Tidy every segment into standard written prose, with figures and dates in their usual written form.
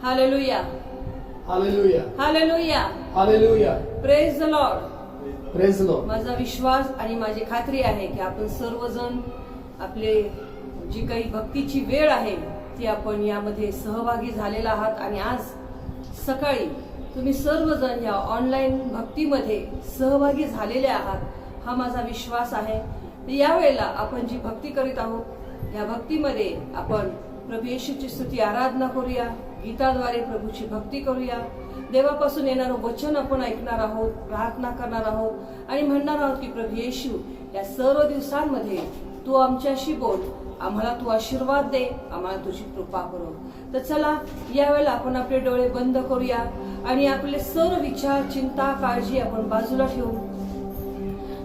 Hallelujah. Hallelujah. Hallelujah. Hallelujah. Praise the Lord. Praise the Lord. माझा विश्वास आणि माझी खात्री आहे की आपण सर्वजण आपले जी काही भक्तीची वेळ आहे ती आपण यामध्ये सहभागी झालेला आहात आणि आज सकाळी तुम्ही सर्वजण या ऑनलाईन भक्तीमध्ये सहभागी झालेले आहात हा माझा विश्वास आहे. यावेळेला आपण जी भक्ती करीत आहोत या भक्तीमध्ये आपण प्रभू येशूची स्तुती आराधना करूया, गीताद्वारे प्रभूची भक्ती करूया, देवापासून येणारं वचन आपण ऐकणार आहोत, प्रार्थना करणार आहोत आणि म्हणणार आहोत की प्रभू येशू या सर्व दिवसांमध्ये तू आमच्याशी बोल, आम्हाला तू आशीर्वाद दे, आम्हाला तुझी कृपा करो. तर चला यावेळेला आपण आपले डोळे बंद करूया आणि आपले सर्व विचार, चिंता, काळजी आपण बाजूला ठेवू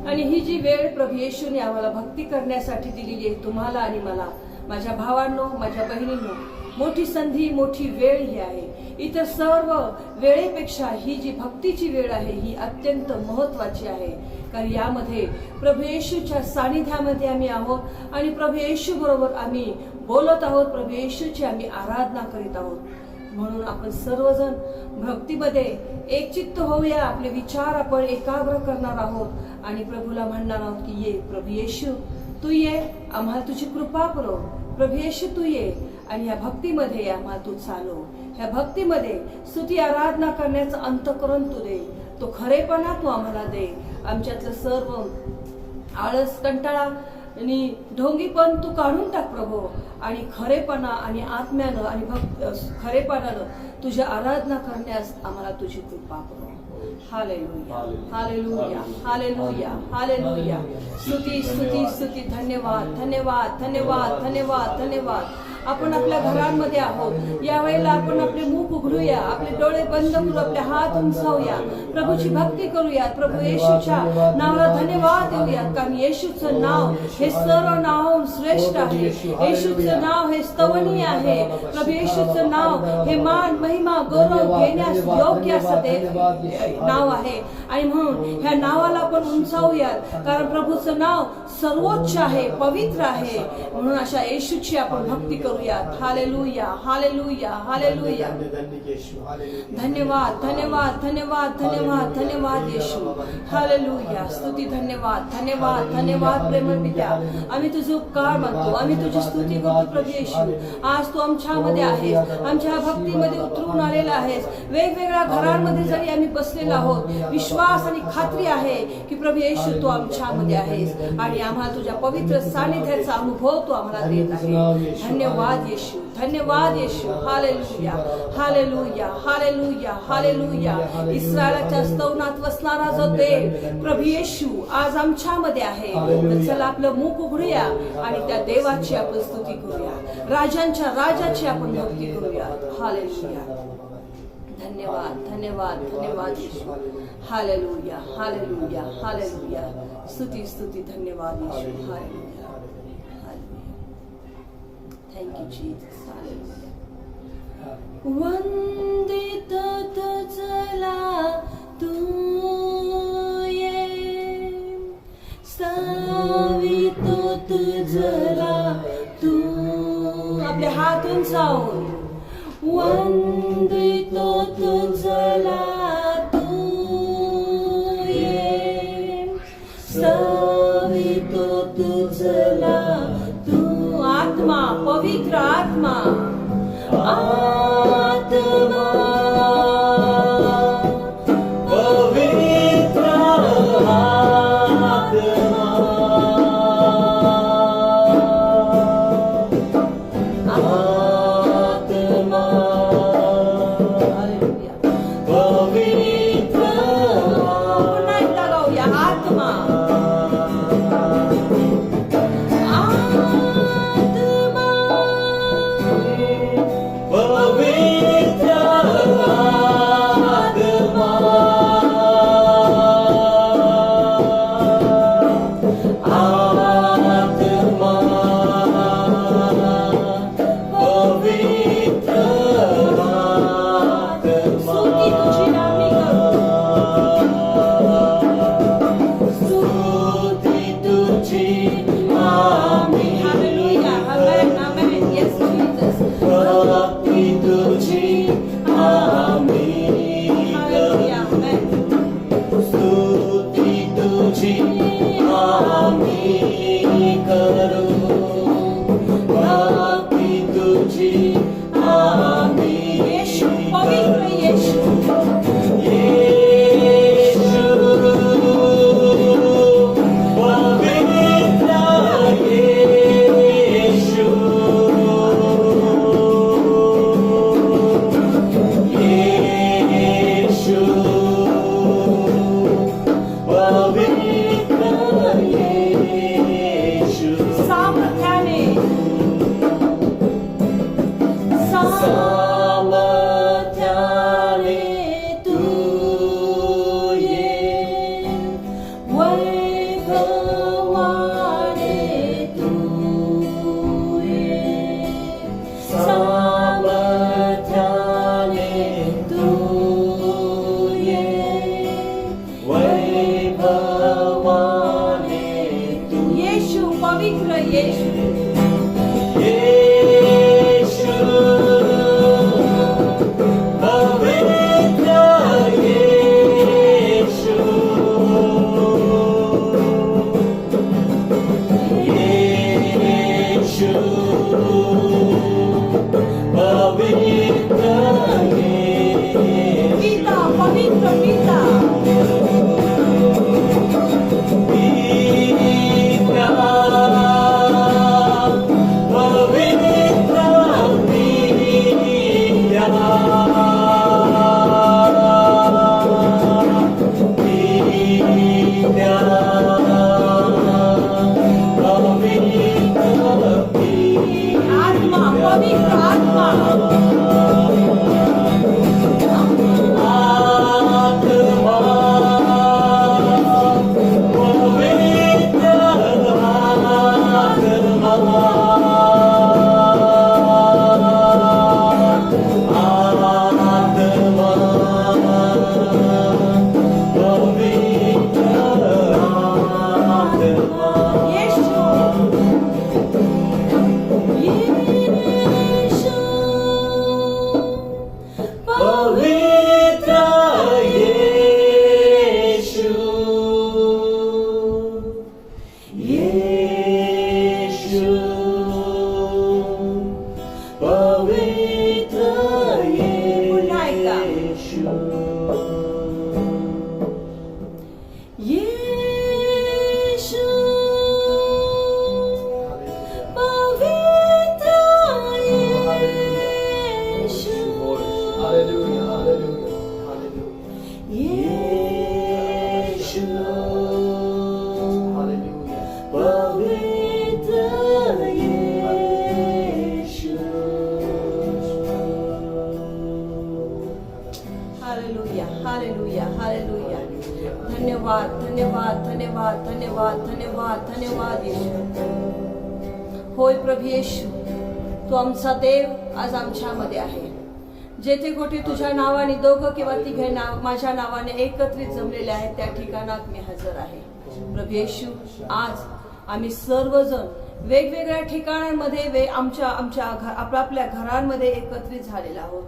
आणि ही जी वेळ प्रभू येशूने आम्हाला भक्ती करण्यासाठी दिलेली आहे तुम्हाला आणि मला, माझ्या भावांनो, माझ्या बहिणींनो, मोठी संधी, मोठी वेळ ही आहे. इतर सर्व वेळेपेक्षा ही जी भक्तीची वेळ आहे ही अत्यंत महत्वाची आहे. कारण यामध्ये प्रभू येशूच्या सानिध्यामध्ये आम्ही आहोत आणि प्रभू येशू बरोबर आम्ही बोलत आहोत, प्रभू येशूची आम्ही आराधना करीत आहोत. म्हणून आपण सर्वजण भक्तीमध्ये एकचित्त होऊया, आपले विचार आपण एकाग्र करणार आहोत आणि प्रभूला म्हणणार आहोत की ये प्रभू येशू तू ये, आम्हाला तुझी कृपा करो. प्रभू येशू तू ये आणि या भक्तीमध्ये आम्हाला तू चालव. ह्या भक्तीमध्ये स्तुती आराधना करण्याचं अंतःकरण तू दे, तो खरेपणा तू आम्हाला दे. आमच्यातलं सर्व आळस, कंटाळा आणि ढोंगीपण तू काढून टाक प्रभू आणि खरेपणा आणि आत्म्यानं आणि खरेपणानं तुझी आराधना करण्यास आम्हाला तुझी कृपा करो. Hallelujah, hallelujah, hallelujah, hallelujah. स्तुती, स्तुती, स्तुती. धन्यवाद, धन्यवाद, धन्यवाद, धन्यवाद, धन्यवाद. आपण आपल्या घरांमध्ये आहोत. यावेळेला आपण आपले मुख उघडूया, आपले डोळे बंद करू, आपले हात उंचावूया, प्रभूची भक्ती करूया, प्रभू येशूच्या नावाला धन्यवाद देऊयात. कारण येशूचं नाव हे सर्व नाव श्रेष्ठ आहे. येशूचं नाव हे स्तवनीय आहे. प्रभू येशूचं नाव हे मान, महिमा, गौरव घेण्यास योग्य असं ते नाव आहे आणि म्हणून ह्या नावाला आपण उंचावूयात. कारण प्रभूचं नाव सर्वोच्च आहे, पवित्र आहे. म्हणून अशा येशूची आपण भक्ती करूयात. Hallelujah, hallelujah, hallelujah. धन्यवाद, धन्यवाद, धन्यवाद, धन्यवाद, धन्यवाद येशू. हालेलुया. स्तुती, धन्यवाद, धन्यवाद, धन्यवाद. प्रेमळ पित्या, आम्ही तुझे उपकार मानतो, आम्ही तुझी स्तुती करतो प्रभू येशू. आज तू आमच्यामध्ये आहेस, आमच्या भक्तीमध्ये उतरून आलेला आहेस. वेगवेगळ्या घरांमध्ये जरी आम्ही बसलेलो आहोत, विश्वास आणि खात्री आहे की प्रभू येशू तू आमच्यामध्ये आहेस आणि आम्हाला तुझ्या पवित्र सानिध्याचा अनुभव तू आम्हाला देत आहे. धन्यवाद येशू, धन्यवाद Yeshu. Hallelujah, hallelujah, hallelujah, hallelujah. इस्रायलाच्या स्तवनात वसणारा जो देव प्रभू येशू आज आमच्यामध्ये आहे. तर चला आपलं मुख उघडूया आणि त्या देवाची आपण स्तुती करूया, राजांच्या राजाची आपण भक्ती करूया. हालेलुया. धन्यवाद, धन्यवाद, धन्यवाद येशू. Hallelujah, hallelujah, hallelujah. स्तुती, स्तुती. धन्यवाद Yeshu. Hallelujah. Thank you, Jesus. Hallelujah. वंदित तुझला तू ये, स्तवितो तुझला तू. आपले हात उंचावून वंदितो तुझला तू ये, स्तवितो तुझला आत्मा, पवित्र आत्मा, आत्मा, पवित्र आत्मा, हालेलुया. पवित्र पुन्हा एकदा गाऊया. आत्मा, Oh सामर्थ्याने तू ये, वैभवाने तू ये, सामर्थ्याने तू ये, वैभवाने तू. येशू, पवित्र येशू, पिता, पवित्र पिता, आत्मा, पवित्र आत्मा, धन्यवाद, धन्यवाद, धन्यवाद, धन्यवाद, धन्यवाद, धन्यवाद येशू. होय प्रभू येशू, तू आमचा देव आज आमच्यामध्ये आहे. जेथे कोठे तुझ्या नावाने दोघं किंवा तिघे माझ्या नावाने एकत्रित जमलेले आहेत त्या ठिकाणात मी हजर आहे. प्रभू येशू, आज आम्ही सर्वजण वेगवेगळ्या ठिकाणांमध्ये आमच्या आपापल्या घरांमध्ये एकत्रित झालेला आहोत.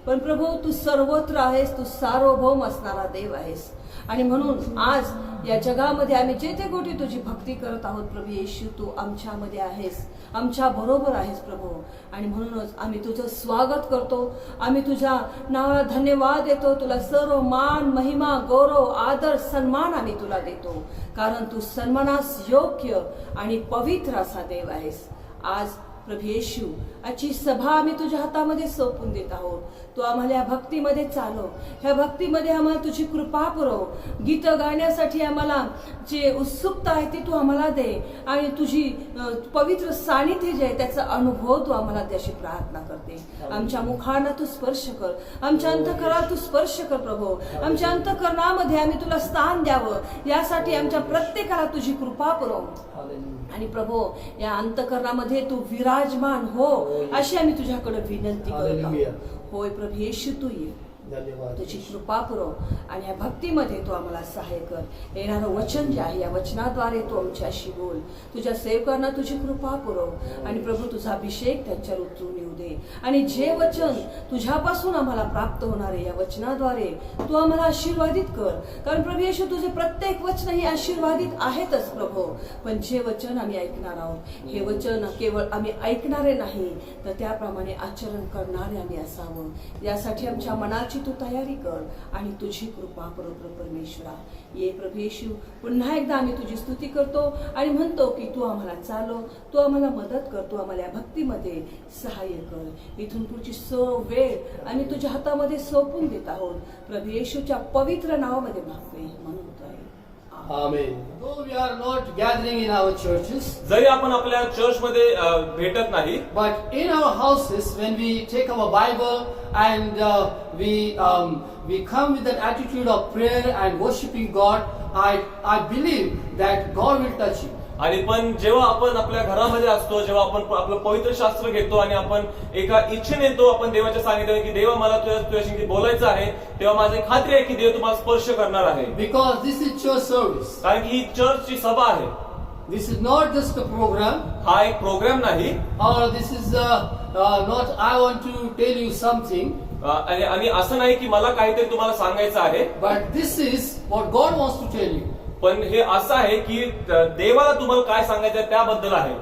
पण प्रभू, तू सर्वत्र आहेस, तू सार्वभौम असणारा देव आहेस. आणि म्हणून आज या जगामध्ये आम्ही जेथे कोठे तुझी भक्ती करत आहोत प्रभू येशू, तू आमच्यामध्ये आहेस, आमच्या बरोबर आहेस प्रभू. आणि म्हणूनच आम्ही तुझं स्वागत करतो, आम्ही तुझ्या नावाला धन्यवाद देतो. तुला सर्व मान, महिमा, गौरव, आदर, सन्मान आम्ही तुला देतो, कारण तू सन्मानास योग्य आणि पवित्र असा देव आहेस. आज प्रभू येशू, आजची सभा आम्ही तुझ्या हातामध्ये सोपून देत आहोत. तू आम्हाला या भक्तीमध्ये चालव, ह्या भक्तीमध्ये आम्हाला तुझी कृपा पुरव. गीत गाण्यासाठी आम्हाला जे उत्सुकता आहे ती तू आम्हाला दे, आणि तुझी पवित्र सानिध्य जे आहे त्याचा अनुभव तू आम्हाला त्याची प्रार्थना करते. आमच्या मुखांना तू स्पर्श कर, आमच्या अंतःकरणात तू स्पर्श कर प्रभू. आमच्या अंतःकरणामध्ये आम्ही तुला स्थान द्यावं, यासाठी आमच्या प्रत्येकाला तुझी कृपा पुरव. आणि प्रभू, या अंतःकरणामध्ये तू विराजमान हो, अशी आम्ही तुझ्याकडे विनंती करतो. होय प्रभू येशू, तू ये, तुझी कृपा पुरव आणि या भक्तीमध्ये तू आम्हाला सहाय्य कर. येणारं वचन जे आहे या वचनाद्वारे तू आमच्याशी बोल. तुझ्या सेवकांना तुझी कृपा पुरव आणि प्रभू तुझा अभिषेक त्यांच्यावर उतरून येऊ दे. आणि जे वचन तुझ्यापासून आम्हाला प्राप्त होणार आहे या वचनाद्वारे तू आम्हाला आशीर्वादित कर. कारण प्रभू येशू, तुझे प्रत्येक वचन हे आशीर्वादित आहेतच प्रभू. पण जे वचन आम्ही ऐकणार आहोत हे वचन केवळ आम्ही ऐकणारे नाही तर त्याप्रमाणे आचरण करणारे आम्ही असावं. यासाठी आमच्या मनाची तू तयारी कर आणि तुझी कृपा पवित्र परमेश्वरा. ये प्रभू येशू, पुन्हा एकदा आम्ही तुझी स्तुती करतो आणि म्हणतो की तू आम्हाला चालव, तू आम्हाला मदत कर, तू आम्हाला या भक्तीमध्ये सहाय्य कर. इथून पुढची सर्व वेळ आम्ही तुझ्या हातामध्ये सोपून देत आहोत. प्रभू येशूच्या पवित्र नावामध्ये मागते म्हणून आहे. Amen. Though we are not gathering in our churches, जरी आपण आपल्या चर्चमध्ये भेटत नाही, but in our houses, when we take our Bible and we come with an attitude of prayer and worshiping God, I believe that God will touch you. आणि पण जेव्हा आपण आपल्या घरामध्ये असतो, जेव्हा आपण आपलं पवित्र शास्त्र घेतो आणि आपण एका इच्छेने येतो आपण देवाच्या सांगितलं की देवा मला तुझ्याशी बोलायचं आहे, तेव्हा माझी खात्री आहे की देव तुम्हाला स्पर्श करणार आहे. Because this is church service. कारण की ही चर्चची सभा आहे. This is not just a program, हा एक प्रोग्राम नाही, or this is not I want to tell you something, आणि असं नाही की मला काहीतरी तुम्हाला सांगायचं आहे, but this is what God wants to tell you. पण हे असं आहे की देवाला तुम्हाला काय सांगायचं आहे त्याबद्दल आहे.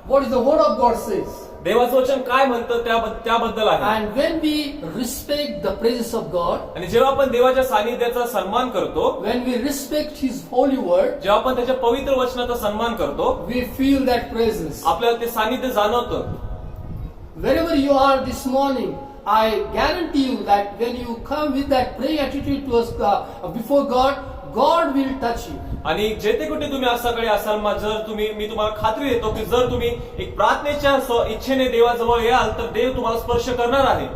What is the word of God says. देवाचं वचन काय म्हणतं त्याबद्दल आहे. And when we respect the presence of God, आणि जेव्हा आपण देवाच्या सानिध्याचा सन्मान करतो, when we respect His holy word, जेव्हा आपण त्याच्या पवित्र वचनाचा सन्मान करतो, we feel that presence. आपल्याला ते सानिध्य जाणवतं. Wherever you are this morning, I guarantee you that when you come with that praying attitude towards before God, God will touch you. आणि जेथे कुठे तुम्ही आज सकाळी असाल, मी तुम्हाला खात्री देतो की जर तुम्ही एक प्रार्थनेच्या इच्छेने देवाजवळ याल तर देव तुम्हाला स्पर्श करणार आहे.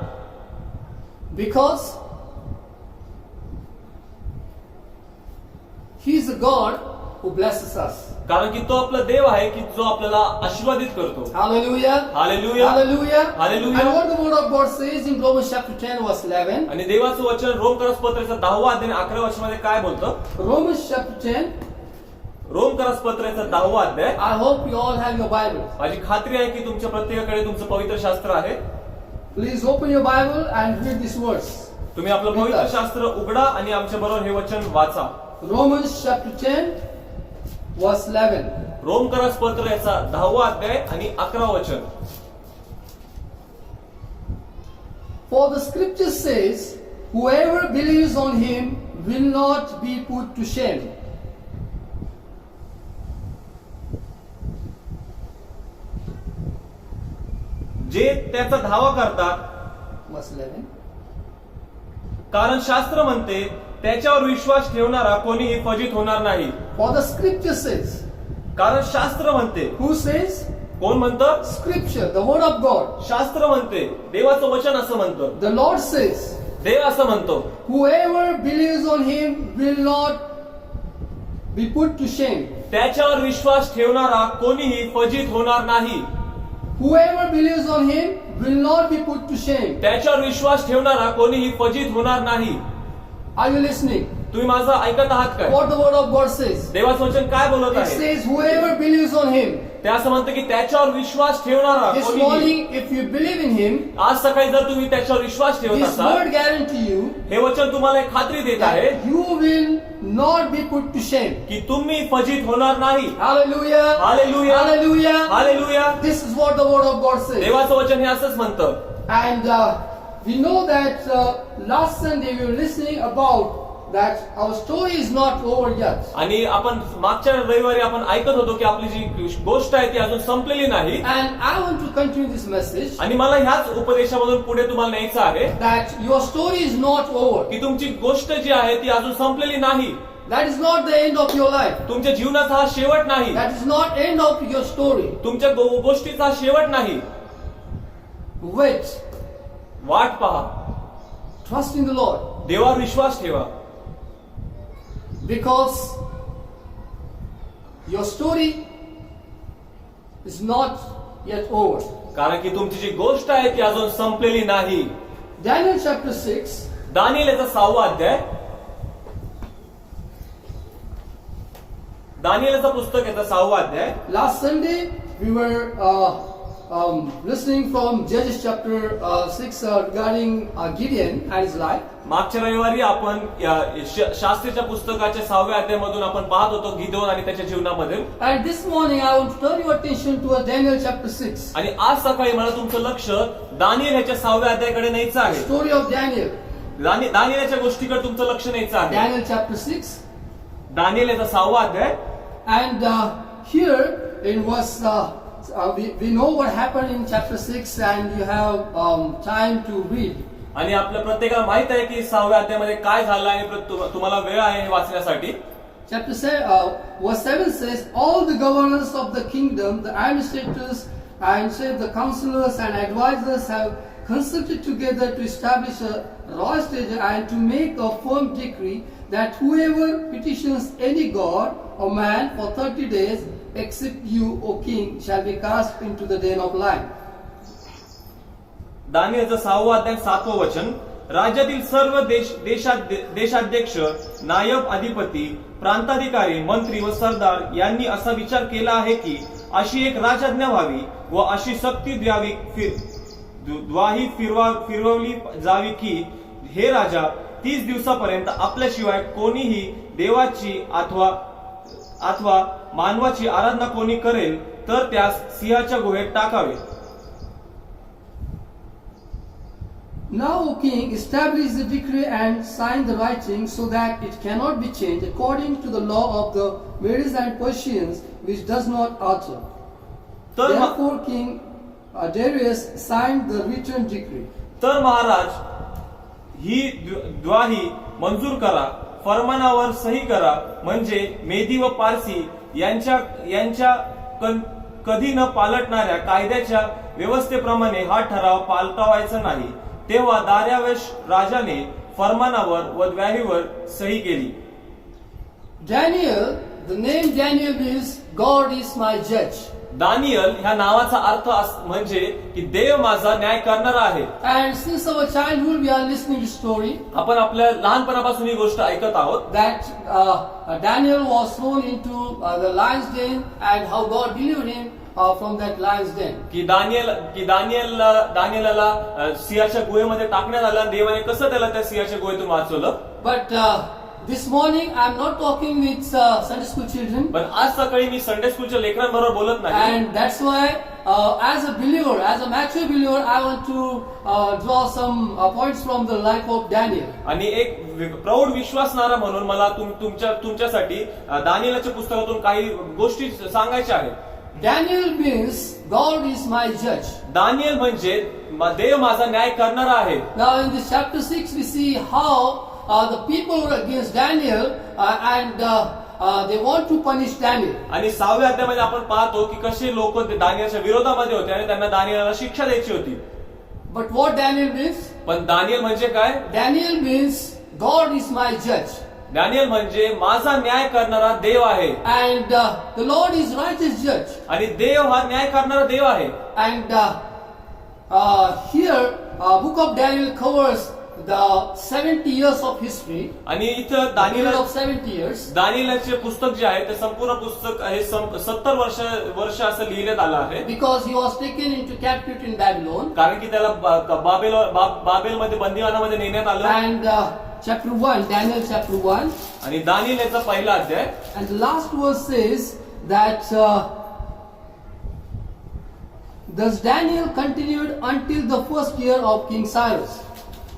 Because He is a God who blesses us. कारण की तो आपला देव आहे की जो आपल्याला आशीर्वादित करतो. Hallelujah. Hallelujah. Hallelujah. Hallelujah. And what the word of God says in Romans chapter 10 verse 11. आणि देवाचं वचन रोमकरासपत्राचा 10वा अध्याय 11व्या वचनामध्ये काय बोलतं? Romans chapter 10. रोमकरासपत्राचा 10वा अध्याय. I hope you all have your Bible. माझी खात्री आहे की तुमच्या प्रत्येकाकडे तुमचं पवित्र शास्त्र आहे. Please open your Bible and read this verse. तुम्ही आपलं पवित्र शास्त्र उघडा आणि आमच्या बरोबर हे वचन वाचा. Romans chapter 10 verse 11. रोमकरासपत्र याचा 10वा अध्याय आणि 11वा वचन. For the scripture says, whoever believes on Him will not be put to shame. जे त्याचा धावा करतात, Verse 11. कारण शास्त्र म्हणते त्याच्यावर विश्वास ठेवणारा कोणीही फजित होणार नाही. For the scripture says. कारण शास्त्र म्हणते. Who says? कोण म्हणतं? Scripture, the word of God. शास्त्र म्हणते, देवाचं वचन असं म्हणतं. The Lord says, देव असं म्हणतो, whoever believes on Him will not be put to shame. त्याच्यावर विश्वास ठेवणारा कोणीही फजित होणार नाही. Whoever believes on Him will not be put to shame. त्याच्यावर विश्वास ठेवणारा कोणीही फजित होणार नाही. Are you listening? तुम्ही माझं ऐकत आहात काय? What the word of God says. देवाचं वचन काय बोलत It आहे? says, whoever believes on Him. ते असं म्हणतं की त्याच्यावर विश्वास ठेवणारा This कोणीही. morning, if you believe in Him, आज सकाळी जर तुम्ही त्याच्यावर विश्वास ठेवत this असाल, word guarantee you हे वचन तुम्हाला एक खात्री देत आहे that you will not be put to shame. की तुम्ही फजित होणार नाही. Hallelujah. Hallelujah. Hallelujah. Hallelujah. This is what the word of God says. देवाचं वचन हे असंच म्हणतं. And we know that last Sunday we were listening about that our story is not over yet. आणि आपण मागच्या रविवारी आपण ऐकत होतो की आपली जी गोष्ट आहे ती अजून संपलेली नाही. And I want to continue this message आणि मला ह्याच उपदेशामधून पुढे तुम्हाला न्यायचं आहे that your story is not over. की तुमची गोष्ट जी आहे ती अजून संपलेली नाही. That is not the end of your life. तुमच्या जीवनाचा हा शेवट नाही. That is not end of your story. तुमच्या गोष्टीचा हा शेवट नाही. Wait. वाट पहा. Trust in the Lord. देवावर विश्वास ठेवा. Because your story is not yet over. कारण की तुमची जी गोष्ट आहे ती अजून संपलेली नाही. Daniel chapter 6. दानिएल याचा 6वा अध्याय. दानिएल याचं पुस्तक याचा 6वा अध्याय. Last Sunday we were listening from Judges chapter 6 regarding Gideon and his life. मागच्या रविवारी आपण शास्त्रीच्या पुस्तकाच्या 6व्या अध्यायामधून आपण पाहत होतो गिदोन आणि त्याच्या जीवनामध्ये. And this morning I want to turn your attention to Daniel chapter 6. आणि आज सकाळी मला तुमचं लक्ष दानिएल ह्याच्या 6व्या अध्यायाकडे न्यायचं आहे. Story of Daniel. दानिएलच्या गोष्टीकडे तुमचं लक्ष न्यायचं आहे. Daniel chapter 6. दानिएल याचा 6वा अध्याय. And here in verse we know what happened in chapter 6 and you have time to read. आणि आपल्या प्रत्येकाला माहित आहे की 6व्या अध्यायामध्ये काय झालं आणि तुम्हाला वेळ आहे हे वाचण्यासाठी. verse 7 says, all the governors of the kingdom, the administrators, and the counselors and advisors have consulted together to establish a royal and to make a firm decree that whoever petitions any god or man for 30 days, except you, O king, shall be cast into the den of lions. दानिएलचा 6वा अध्याय 7वं वचन. राज्यातील सर्व देशाध्यक्ष, नायब अधिपती, प्रांताधिकारी, मंत्री व सरदार यांनी असा विचार केला आहे की अशी एक राजआज्ञा व्हावी व अशी सक्ती द्वाही फिरवली जावी की हे राजा 30 दिवसापर्यंत आपल्याशिवाय कोणीही देवाची अथवा मानवाची आराधना कोणी करेल तर त्यास सिंहाच्या गुहेत टाकावे. Now, O king, establish the decree and sign the writing so that it cannot be changed according to the law of the Medes and Persians, which does not alter. Therefore, King Darius signed the written decree. तर महाराज ही द्वाही मंजूर करा, फरमानावर सही करा, म्हणजे मेदी व पारसी यांच्या कधी न पालटणाऱ्या कायद्याच्या व्यवस्थेप्रमाणे हा ठराव पालटावायचा नाही. तेव्हा दार्यावेश राजाने फरमानावर व द्वाहीवर सही केली. Daniel, the name Daniel means God is my judge. Daniel ह्या नावाचा अर्थ म्हणजे की देव माझा न्याय करणारा आहे. And since our childhood we are listening to story. आपण आपल्या लहानपणापासून ही गोष्ट ऐकत आहोत. That Daniel was thrown into the lion's den and how God delivered him from that lion's den. की दानियलला सिंहाच्या गुहेमध्ये टाकण्यात आला आणि देवाने कसं त्याला त्या सिंहाच्या गुहेतून वाचवलं. But this morning I am not talking with Sunday school children. पण आज सकाळी मी संडे स्कूलच्या लेकरांबरोबर बोलत नाही. And that's why as a believer, as a mature believer, I want to draw some points from the life of Daniel. आणि एक प्रौढ विश्वासणारा म्हणून मला तुमच्यासाठी दानियलच्या पुस्तकातून काही गोष्टी सांगायच्या आहेत. Daniel means God is my judge. Daniel म्हणजे देव माझा न्याय करणारा आहे. Now in this chapter 6 we see how the people were against Daniel and they want to punish Daniel. आणि 6व्या अध्यायामध्ये आपण पाहतो की कसे लोक दानियलच्या विरोधामध्ये होते आणि त्यांना दानियलला शिक्षा द्यायची होती. But what Daniel means? पण दानियल म्हणजे काय? Daniel means God is my judge. Daniel म्हणजे माझा न्याय करणारा देव आहे. And the Lord is righteous judge. आणि देव हा न्याय करणारा देव आहे. And here book of Daniel covers the 70 years of history. आणि इथं Period of 70 years. दानियलचे पुस्तक जे आहे ते संपूर्ण पुस्तक हे 70 वर्ष असं लिहिण्यात आलं आहे. Because he was taken into captivity in Babylon. कारण की त्याला बाबेलमध्ये बंदिवानामध्ये नेण्यात आलं. And chapter 1, Daniel chapter 1. आणि दानियल याचा पहिला अध्याय. And the last verse says that thus Daniel continued until the first year of King Cyrus.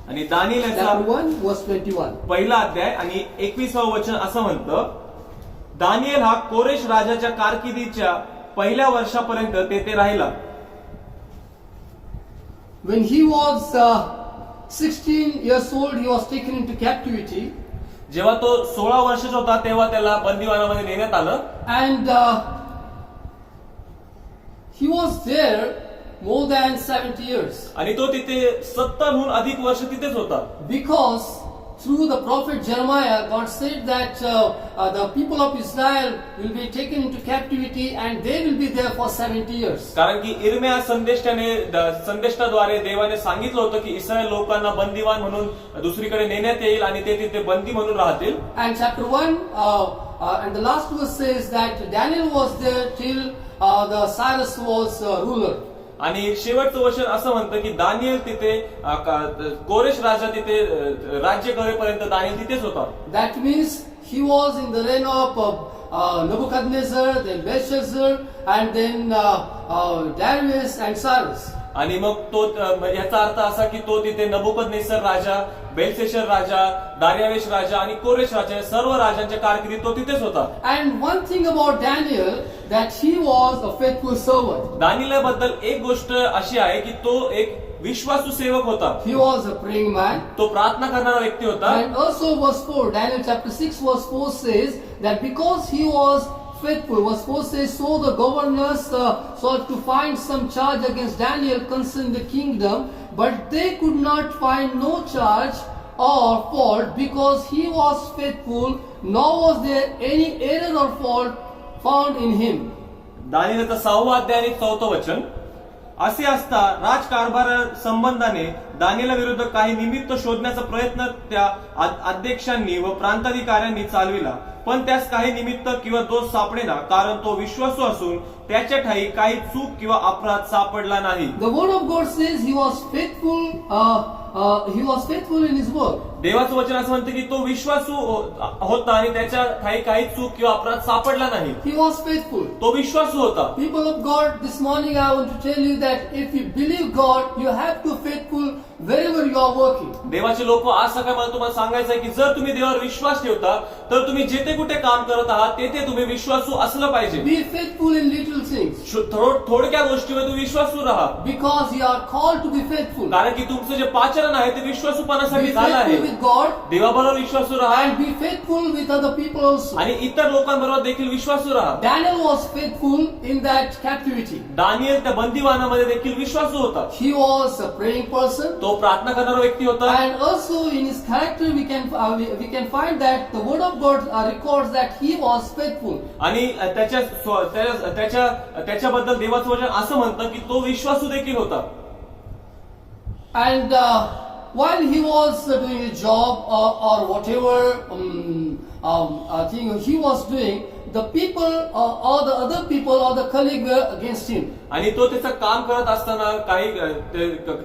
आणि दानियल याचा Chapter 1 verse 21. पहिला अध्याय आणि 21व वचन असं म्हणतं, दानियल हा कोरेश राजाच्या कारकिर्दीच्या पहिल्या वर्षापर्यंत तेथे राहिला. When he was 16 years old, he was taken into captivity. जेव्हा तो 16 वर्षाचा होता तेव्हा त्याला बंदिवानामध्ये नेण्यात आलं. And he was there more than 70 years. आणि तो तिथे 70हून अधिक वर्ष तिथेच होता. Because through the prophet Jeremiah, God said that the people of Israel will be taken into captivity and they will be there for 70 years. कारण की इर्मिया संदेष्टाद्वारे देवाने सांगितलं होतं की इस्रायल लोकांना बंदिवान म्हणून दुसरीकडे नेण्यात येईल आणि ते तिथे बंदी म्हणून राहतील. And chapter 1 and the last verse says that Daniel was there till the Cyrus was ruler. आणि शेवटचं वचन असं म्हणतं की दानियल तिथे कोरेश राजा तिथे राज्य करेपर्यंत दानियल तिथेच होता. That means he was in the reign of Nebuchadnezzar, then Belshazzar, and then Darius and Cyrus. आणि मग तो याचा अर्थ असा की तो तिथे नबुकदनेस्सर राजा, बेलशस्सर राजा, दार्यावेश राजा आणि कोरेश राजा सर्व राजांच्या कारकिर्दीत तो तिथेच होता. And one thing about Daniel that he was a faithful servant. दानियलबद्दल एक गोष्ट अशी आहे की तो एक विश्वासू सेवक होता. He was a praying man. तो प्रार्थना करणारा व्यक्ती होता. And also verse 4, Daniel chapter 6 verse 4 says that because he was faithful, verse 4 says, so the governors sought to find some charge against Daniel concerning the kingdom, but they could not find no charge or fault because he was faithful, nor was there any error or fault found in him. दानिएलचा 6वा अध्याय आणि 4थं वचन. असे असता राजकारभार संबंधाने दानिएला विरुद्ध काही निमित्त शोधण्याचा प्रयत्न त्या अध्यक्षांनी व प्रांताधिकाऱ्यांनी चालविला, पण त्यास काही निमित्त किंवा दोष सापडेना, कारण तो विश्वासू असून त्याच्या ठाई काही चूक किंवा अपराध सापडला नाही. The word of God says he was faithful. He was faithful in his work. देवाचं वचन असं म्हणतं की तो विश्वासू होता आणि त्याच्या ठाई काही चूक किंवा अपराध सापडला नाही. He was faithful. तो विश्वासू होता. People of God, this morning I want to tell you that if you believe God, you have to be faithful wherever you are working. देवाचे लोक, आज सकाळी मला तुम्हाला सांगायचं आहे की जर तुम्ही देवावर विश्वास ठेवता तर तुम्ही जेथे कुठे काम करत आहात तेथे तुम्ही विश्वासू असलं पाहिजे. Be faithful in little things. थोडक्या गोष्टीमध्ये तुम्ही विश्वासू राहा, Because you are called to be faithful. कारण की तुमचं जे पाचरण आहे ते विश्वासूपणासाठी Be झालं आहे. faithful with God देवाबरोबर विश्वासू राहा and be faithful with other people also. आणि इतर लोकांबरोबर देखील विश्वासू राहा. Daniel was faithful in that captivity. Daniel त्या बंदीवानामध्ये देखील विश्वासू होता. He was a praying person. तो प्रार्थना करणारा व्यक्ती होता. And also in his character we can find that the word of God records that he was faithful. आणि त्याच्याबद्दल देवाचं वचन असं म्हणतं की तो विश्वासू देखील होता. And while he was doing his job or whatever thing he was doing, the people or the other people or the colleague were against him. आणि तो त्याचं काम करत असताना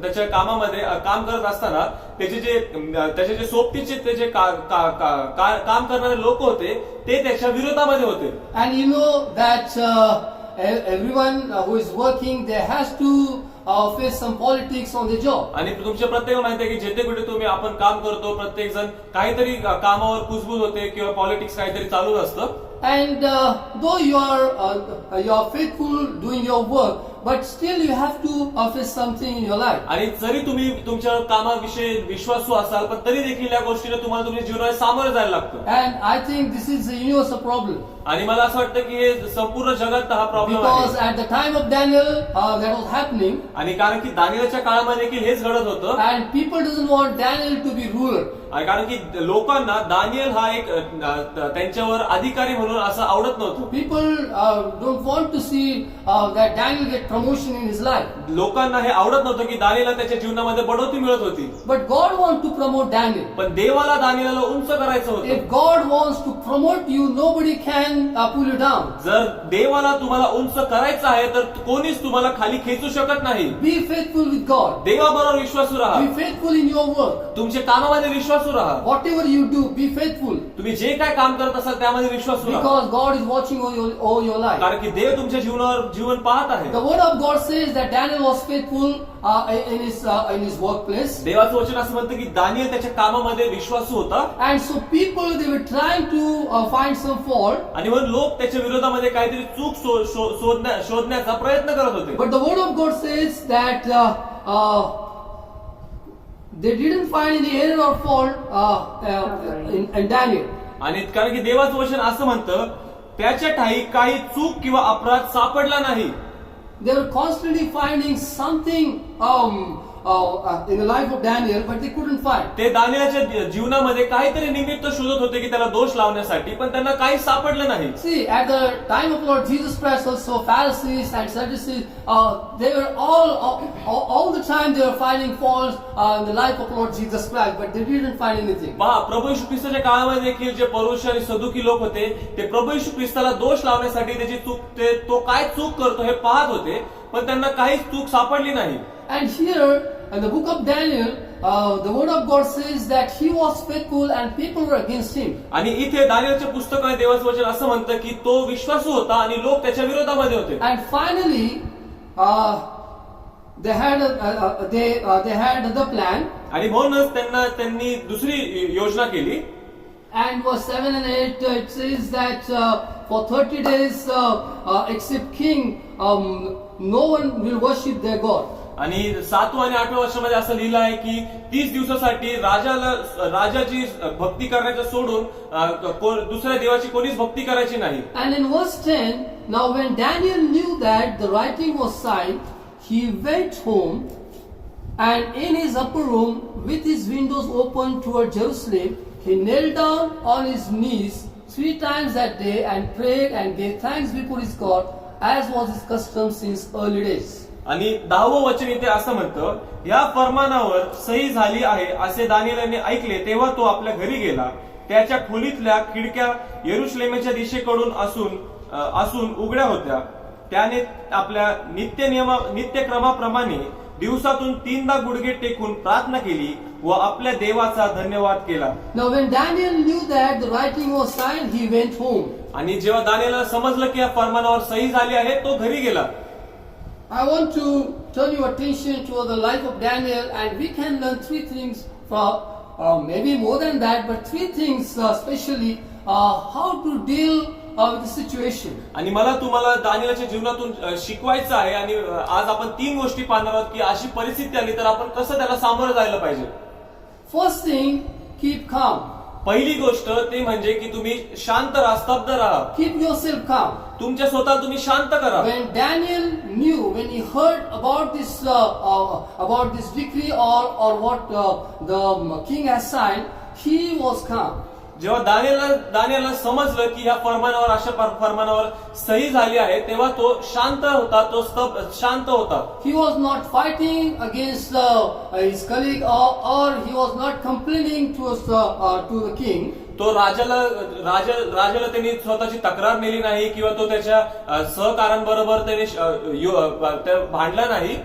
त्याच्या कामामध्ये काम करत असताना त्याचे जे सोबतीचे ते जे काम करणारे लोक होते ते त्याच्या विरोधामध्ये होते. And you know that everyone who is working, there has to face some politics on the job. आणि तुमच्या प्रत्येक माहिती आहे की जेथे कुठे तुम्ही आपण काम करतो प्रत्येक जण काहीतरी कामावर कुजबूज होते किंवा पॉलिटिक्स काहीतरी चालूच असतं. And though you are faithful doing your work, but still you have to face something in your life. आणि जरी तुम्ही तुमच्या कामाविषयी विश्वासू असाल पण तरी देखील या गोष्टीने तुम्हाला तुमच्या जीवनात सामोरं जायला लागतं. And I think this is a universal problem. आणि मला असं वाटतं की हे संपूर्ण जगात हा प्रॉब्लेम Because आहे. at the time of Daniel, that was happening. आणि कारण की दानिएलच्या काळामध्ये देखील हेच घडत होतं. And people doesn't want Daniel to be ruler. आणि कारण की लोकांना दानिएल हा एक त्यांच्यावर अधिकारी म्हणून असं आवडत नव्हतं. People don't want to see that Daniel get promotion in his life. लोकांना हे आवडत नव्हतं की दानिएलला त्याच्या जीवनामध्ये बढोती मिळत होती. But God wants to promote Daniel. पण देवाला दानिएलला उंच करायचं होतं. If God wants to promote you, nobody can pull you down. जर देवाला तुम्हाला उंच करायचं आहे तर कोणीच तुम्हाला खाली खेचू शकत नाही. Be faithful with God. देवाबरोबर विश्वासू राहा. Be faithful in your work. तुमच्या कामामध्ये विश्वासू राहा. Whatever you do, be faithful. तुम्ही जे काय काम करत असाल त्यामध्ये विश्वासू राहा. Because God is watching over your life. कारण की देव तुमच्या जीवन पाहत आहे. The word of God says that Daniel was faithful in his workplace. देवाचं वचन असं म्हणतं की दानिएल त्याच्या कामामध्ये विश्वासू होता. And so people, they were trying to find some fault. आणि म्हणून लोक त्याच्या विरोधामध्ये काहीतरी चूक शोधण्याचा प्रयत्न करत होते. But the word of God says that they didn't find any error or fault in Daniel. आणि कारण की देवाचं वचन असं म्हणतं त्याच्या ठाई काही चूक किंवा अपराध सापडला नाही. They were constantly finding something in the life of Daniel, but they couldn't find. ते दानिएलच्या जीवनामध्ये काहीतरी निमित्त शोधत होते की त्याला दोष लावण्यासाठी, पण त्यांना काही सापडलं नाही. See, at the time of Lord Jesus Christ, also Pharisees and Sadducees, they were all the time they were finding faults in the life of Lord Jesus Christ, but they didn't find anything. पहा, प्रभू येशू ख्रिस्ताच्या काळामध्ये देखील जे परुष आणि सदुकी लोक होते ते प्रभू येशू ख्रिस्ताला दोष लावण्यासाठी त्याची तो काय चूक करतो हे पाहत होते, पण त्यांना काहीच चूक सापडली नाही. And here in the book of Daniel, the word of God says that he was faithful and people were against him. आणि इथे दानिएलच्या पुस्तकात देवाचं वचन असं म्हणतं की तो विश्वासू होता आणि लोक त्याच्या विरोधामध्ये होते. And finally, they had the plan. आणि म्हणूनच त्यांनी दुसरी योजना केली. And verse 7 and 8 it says that for 30 days except king, no one will worship their God. आणि 7व्या आणि 8व्या वर्षामध्ये असं लिहिलं आहे की 30 दिवसासाठी राजाची भक्ती करण्याचं सोडून दुसऱ्या देवाची कोणीच भक्ती करायची नाही. And in verse 10, now when Daniel knew that the writing was signed, he went home, and in his upper room, with his windows open toward Jerusalem, he knelt down on his knees 3 times that day and prayed and gave thanks before his God, as was his custom since early days. आणि 10वं वचन इथे असं म्हणतं, या फरमानावर सही झाली आहे असे दानिएलने ऐकले तेव्हा तो आपल्या घरी गेला. त्याच्या खोलीतल्या खिडक्या यरुशलेमेच्या दिशेकडून असून उघड्या होत्या. त्याने आपल्या नित्यक्रमाप्रमाणे दिवसातून 3दा गुडघे टेकून प्रार्थना केली व आपल्या देवाचा धन्यवाद केला. Now when Daniel knew that the writing was signed, he went home. आणि जेव्हा दानिएलला समजलं की या फरमानावर सही झाली आहे तो घरी गेला. I want to turn your attention to the life of Daniel, and we can learn 3 things from, maybe more than that, but 3 things especially how to deal with the situation. आणि मला तुम्हाला दानिएलच्या जीवनातून शिकवायचं आहे आणि आज आपण 3 गोष्टी पाहणार आहोत की अशी परिस्थिती आली तर आपण कसं त्याला सामोरं जायला पाहिजे. First thing, keep calm. पहिली गोष्ट ते म्हणजे की तुम्ही शांत राहा, स्तब्ध राहा. Keep yourself calm. तुमच्या स्वतःला तुम्ही शांत करा. When Daniel knew, when he heard about this decree or what the king has signed, he was calm. जेव्हा दानिएलला समजलं की ह्या फरमानावर अशा फरमानावर सही झाली आहे तेव्हा तो शांत होता, तो शांत होता. He was not fighting against his colleague or he was not complaining to the king. तो राजाला त्यांनी स्वतःची तक्रार नेली नाही किंवा तो त्याच्या सहकाऱ्यांबरोबर त्याने भांडला नाही.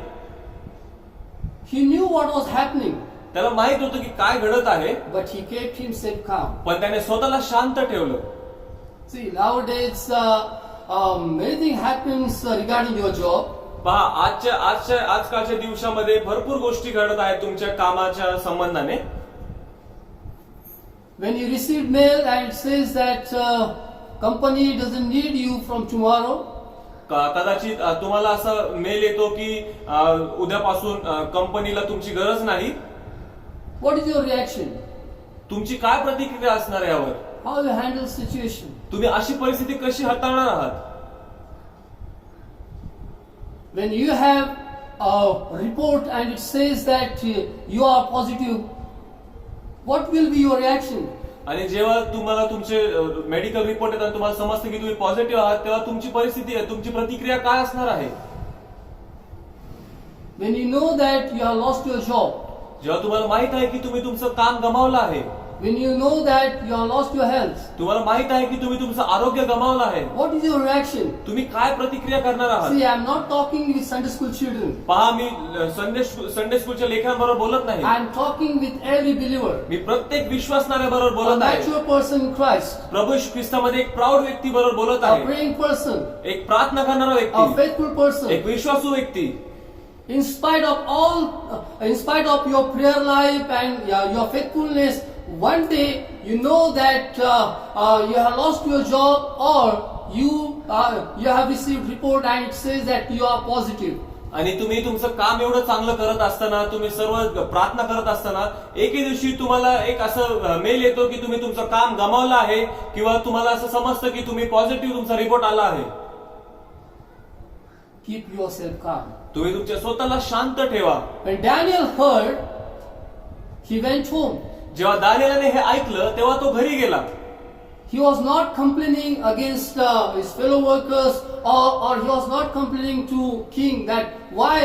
He knew what was happening. त्याला माहित होतं की काय घडत आहे, but he kept himself calm. पण त्याने स्वतःला शांत ठेवलं. See, nowadays many things happens regarding your job. पहा आजकालच्या दिवसामध्ये भरपूर गोष्टी घडत आहेत तुमच्या कामाच्या संबंधाने. When you receive mail and it says that company doesn't need you from tomorrow. कदाचित तुम्हाला असं मेल येतो की उद्यापासून कंपनीला तुमची गरज नाही. What is your reaction? तुमची काय प्रतिक्रिया असणार यावर? How you handle situation? तुम्ही अशी परिस्थिती कशी हाताळणार आहात? When you have a report and it says that you are positive, what will be your reaction? आणि जेव्हा तुम्हाला तुमचे मेडिकल रिपोर्ट येतात तुम्हाला समजतं की तुम्ही पॉझिटिव्ह आहात तेव्हा तुमची परिस्थिती आहे, तुमची प्रतिक्रिया काय असणार आहे? When you know that you have lost your job. जेव्हा तुम्हाला माहित आहे की तुम्ही तुमचं काम गमावलं आहे. When you know that you have lost your health. तुम्हाला माहित आहे की तुम्ही तुमचं आरोग्य गमावलं आहे. What is your reaction? तुम्ही काय प्रतिक्रिया करणार आहात? See, I am not talking with Sunday school children. पहा मी संडे स्कूलच्या लेकरांबरोबर बोलत नाही. I am talking with every believer. मी प्रत्येक विश्वासणाऱ्याबरोबर A बोलत आहे. mature person in Christ. प्रभू येशू ख्रिस्तामध्ये एक प्राऊड व्यक्ती बरोबर बोलत A आहे. praying person. एक प्रार्थना करणारा A व्यक्ती, faithful person. एक विश्वासू व्यक्ती. In spite of your prayer life and your faithfulness, one day you know that you have lost your job or you have received report and it says that you are positive. आणि तुम्ही तुमचं काम एवढं चांगलं करत असताना, तुम्ही सर्व प्रार्थना करत असताना एके दिवशी तुम्हाला एक असं मेल येतो की तुम्ही तुमचं काम गमावलं आहे किंवा तुम्हाला असं समजतं की तुम्ही पॉझिटिव्ह तुमचा रिपोर्ट आला आहे. Keep yourself calm. तुम्ही तुमच्या स्वतःला शांत ठेवा. When Daniel heard, he went home. जेव्हा दानिएलने हे ऐकलं तेव्हा तो घरी गेला. He was not complaining against his fellow workers or he was not complaining to king that why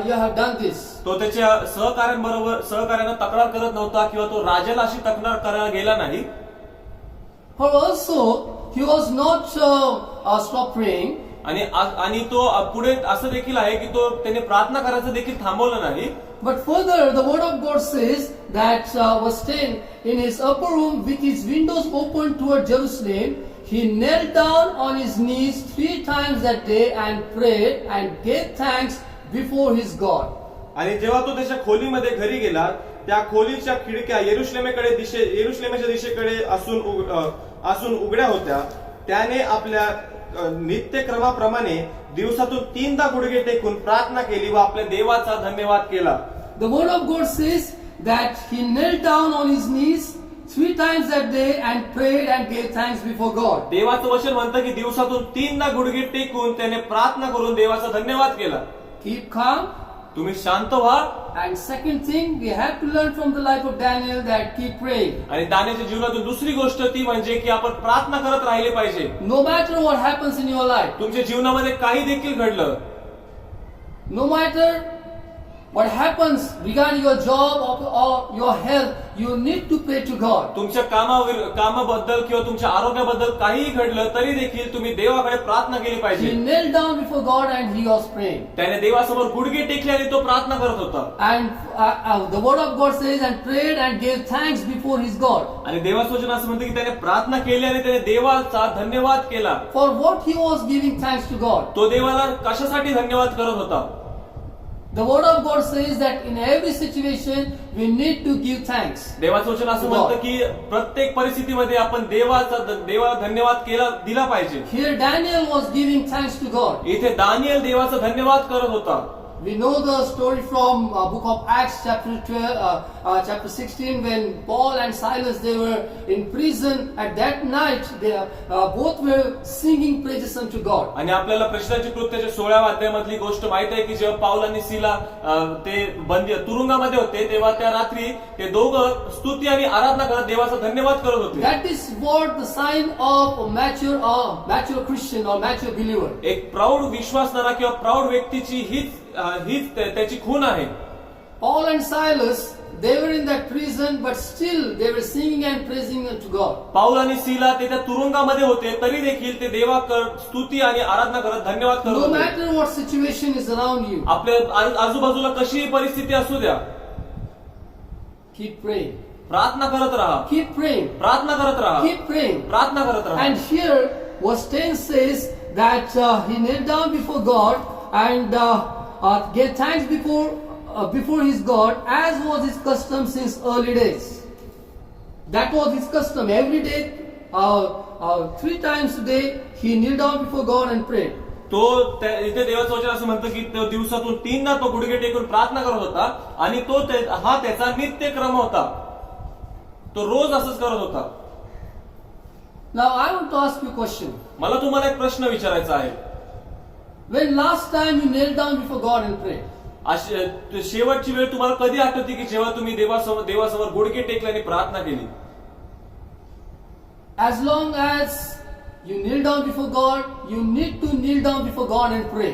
you have done this. तो त्याच्या सहकार्यांना तक्रार करत नव्हता किंवा तो राजाला अशी तक्रार करायला गेला नाही. But also he was not stopped praying. आणि तो पुढे असं देखील आहे की तो त्याने प्रार्थना करायचं देखील थांबवलं नाही. But further, the word of God says that verse 10, in his upper room with his windows open toward Jerusalem, he knelt down on his knees 3 times that day and prayed and gave thanks before his God. आणि जेव्हा तो त्याच्या खोलीमध्ये घरी गेला त्या खोलीच्या खिडक्या यरुशलेमेच्या दिशेकडे असून उघड्या होत्या. त्याने आपल्या नित्यक्रमाप्रमाणे दिवसातून 3दा गुडघे टेकून प्रार्थना केली व आपल्या देवाचा धन्यवाद केला. The word of God says that he knelt down on his knees 3 times that day and prayed and gave thanks before God. देवाचं वचन म्हणतं की दिवसातून 3दा गुडघे टेकून त्याने प्रार्थना करून देवाचा धन्यवाद केला. Keep calm. तुम्ही शांत व्हा. And second thing, we have to learn from the life of Daniel that keep praying. आणि दानियेलच्या जीवनातून दुसरी गोष्ट ती म्हणजे की आपण प्रार्थना करत राहिले पाहिजे. No matter what happens in your life, तुमच्या जीवनामध्ये काही देखील घडलं, no matter what happens regarding your job or your health, you need to pray to God. तुमच्या कामाबद्दल किंवा तुमच्या आरोग्याबद्दल काहीही घडलं तरी देखील तुम्ही देवाकडे प्रार्थना केली He पाहिजे. knelt down before God and he was praying. त्याने देवासमोर गुडघे टेकले आणि तो प्रार्थना करत होता. And the word of God says, and prayed and gave thanks before his God. आणि देवाचं वचन असं म्हणतं की त्याने प्रार्थना केली आणि त्याने देवाचा धन्यवाद केला. For what he was giving thanks to God. तो देवाला कशासाठी धन्यवाद करत होता? The word of God says that in every situation we need to give thanks. देवाचं वचन असं म्हणतं की प्रत्येक परिस्थितीमध्ये आपण देवाला धन्यवाद दिला पाहिजे. Here Daniel was giving thanks to God. इथे दानियेल देवाचा धन्यवाद करत होता. We know the story from book of Acts chapter 16 when Paul and Silas they were in prison. At that night they both were singing praises unto God. आणि आपल्याला प्रश्नाची कृत्याच्या 16व्या अध्यायामधली गोष्ट माहित आहे की जेव्हा पाऊल आणि सिला ते तुरुंगामध्ये होते तेव्हा त्या रात्री ते दोघं स्तुती आणि आराधना करत देवाचा धन्यवाद करत होते. That is what the sign of a mature Christian or mature believer. एक प्रौढ विश्वासणारा किंवा प्रौढ व्यक्तीची हीच त्याची खूण आहे. Paul and Silas, they were in that prison, but still they were singing and praising unto God. पाऊल आणि सिला ते त्या तुरुंगामध्ये होते तरी देखील ते देवाकडे स्तुती आणि आराधना करत धन्यवाद करत No होते. matter what situation is around you, आपल्या आजूबाजूला कशीही परिस्थिती असू द्या, keep praying. प्रार्थना करत राहा. Keep praying. प्रार्थना करत राहा. Keep praying. प्रार्थना करत राहा. And here, verse 10 says that he knelt down before God and gave thanks before his God, as was his custom since early days. That was his custom. Every day, 3 times a day, he knelt down before God and prayed. इथे देवाचं वचन असं म्हणतं की तो दिवसातून 3दा तो गुडघे टेकून प्रार्थना करत होता आणि हा त्याचा नित्यक्रम होता. तो रोज असंच करत होता. Now I want to ask you a question. मला तुम्हाला एक प्रश्न विचारायचा आहे. When last time you knelt down before God and prayed? शेवटची वेळ तुम्हाला कधी आठवते की जेव्हा तुम्ही देवासमोर गुडघे टेकले आणि प्रार्थना केली? As long as you kneel down before God, you need to kneel down before God and pray.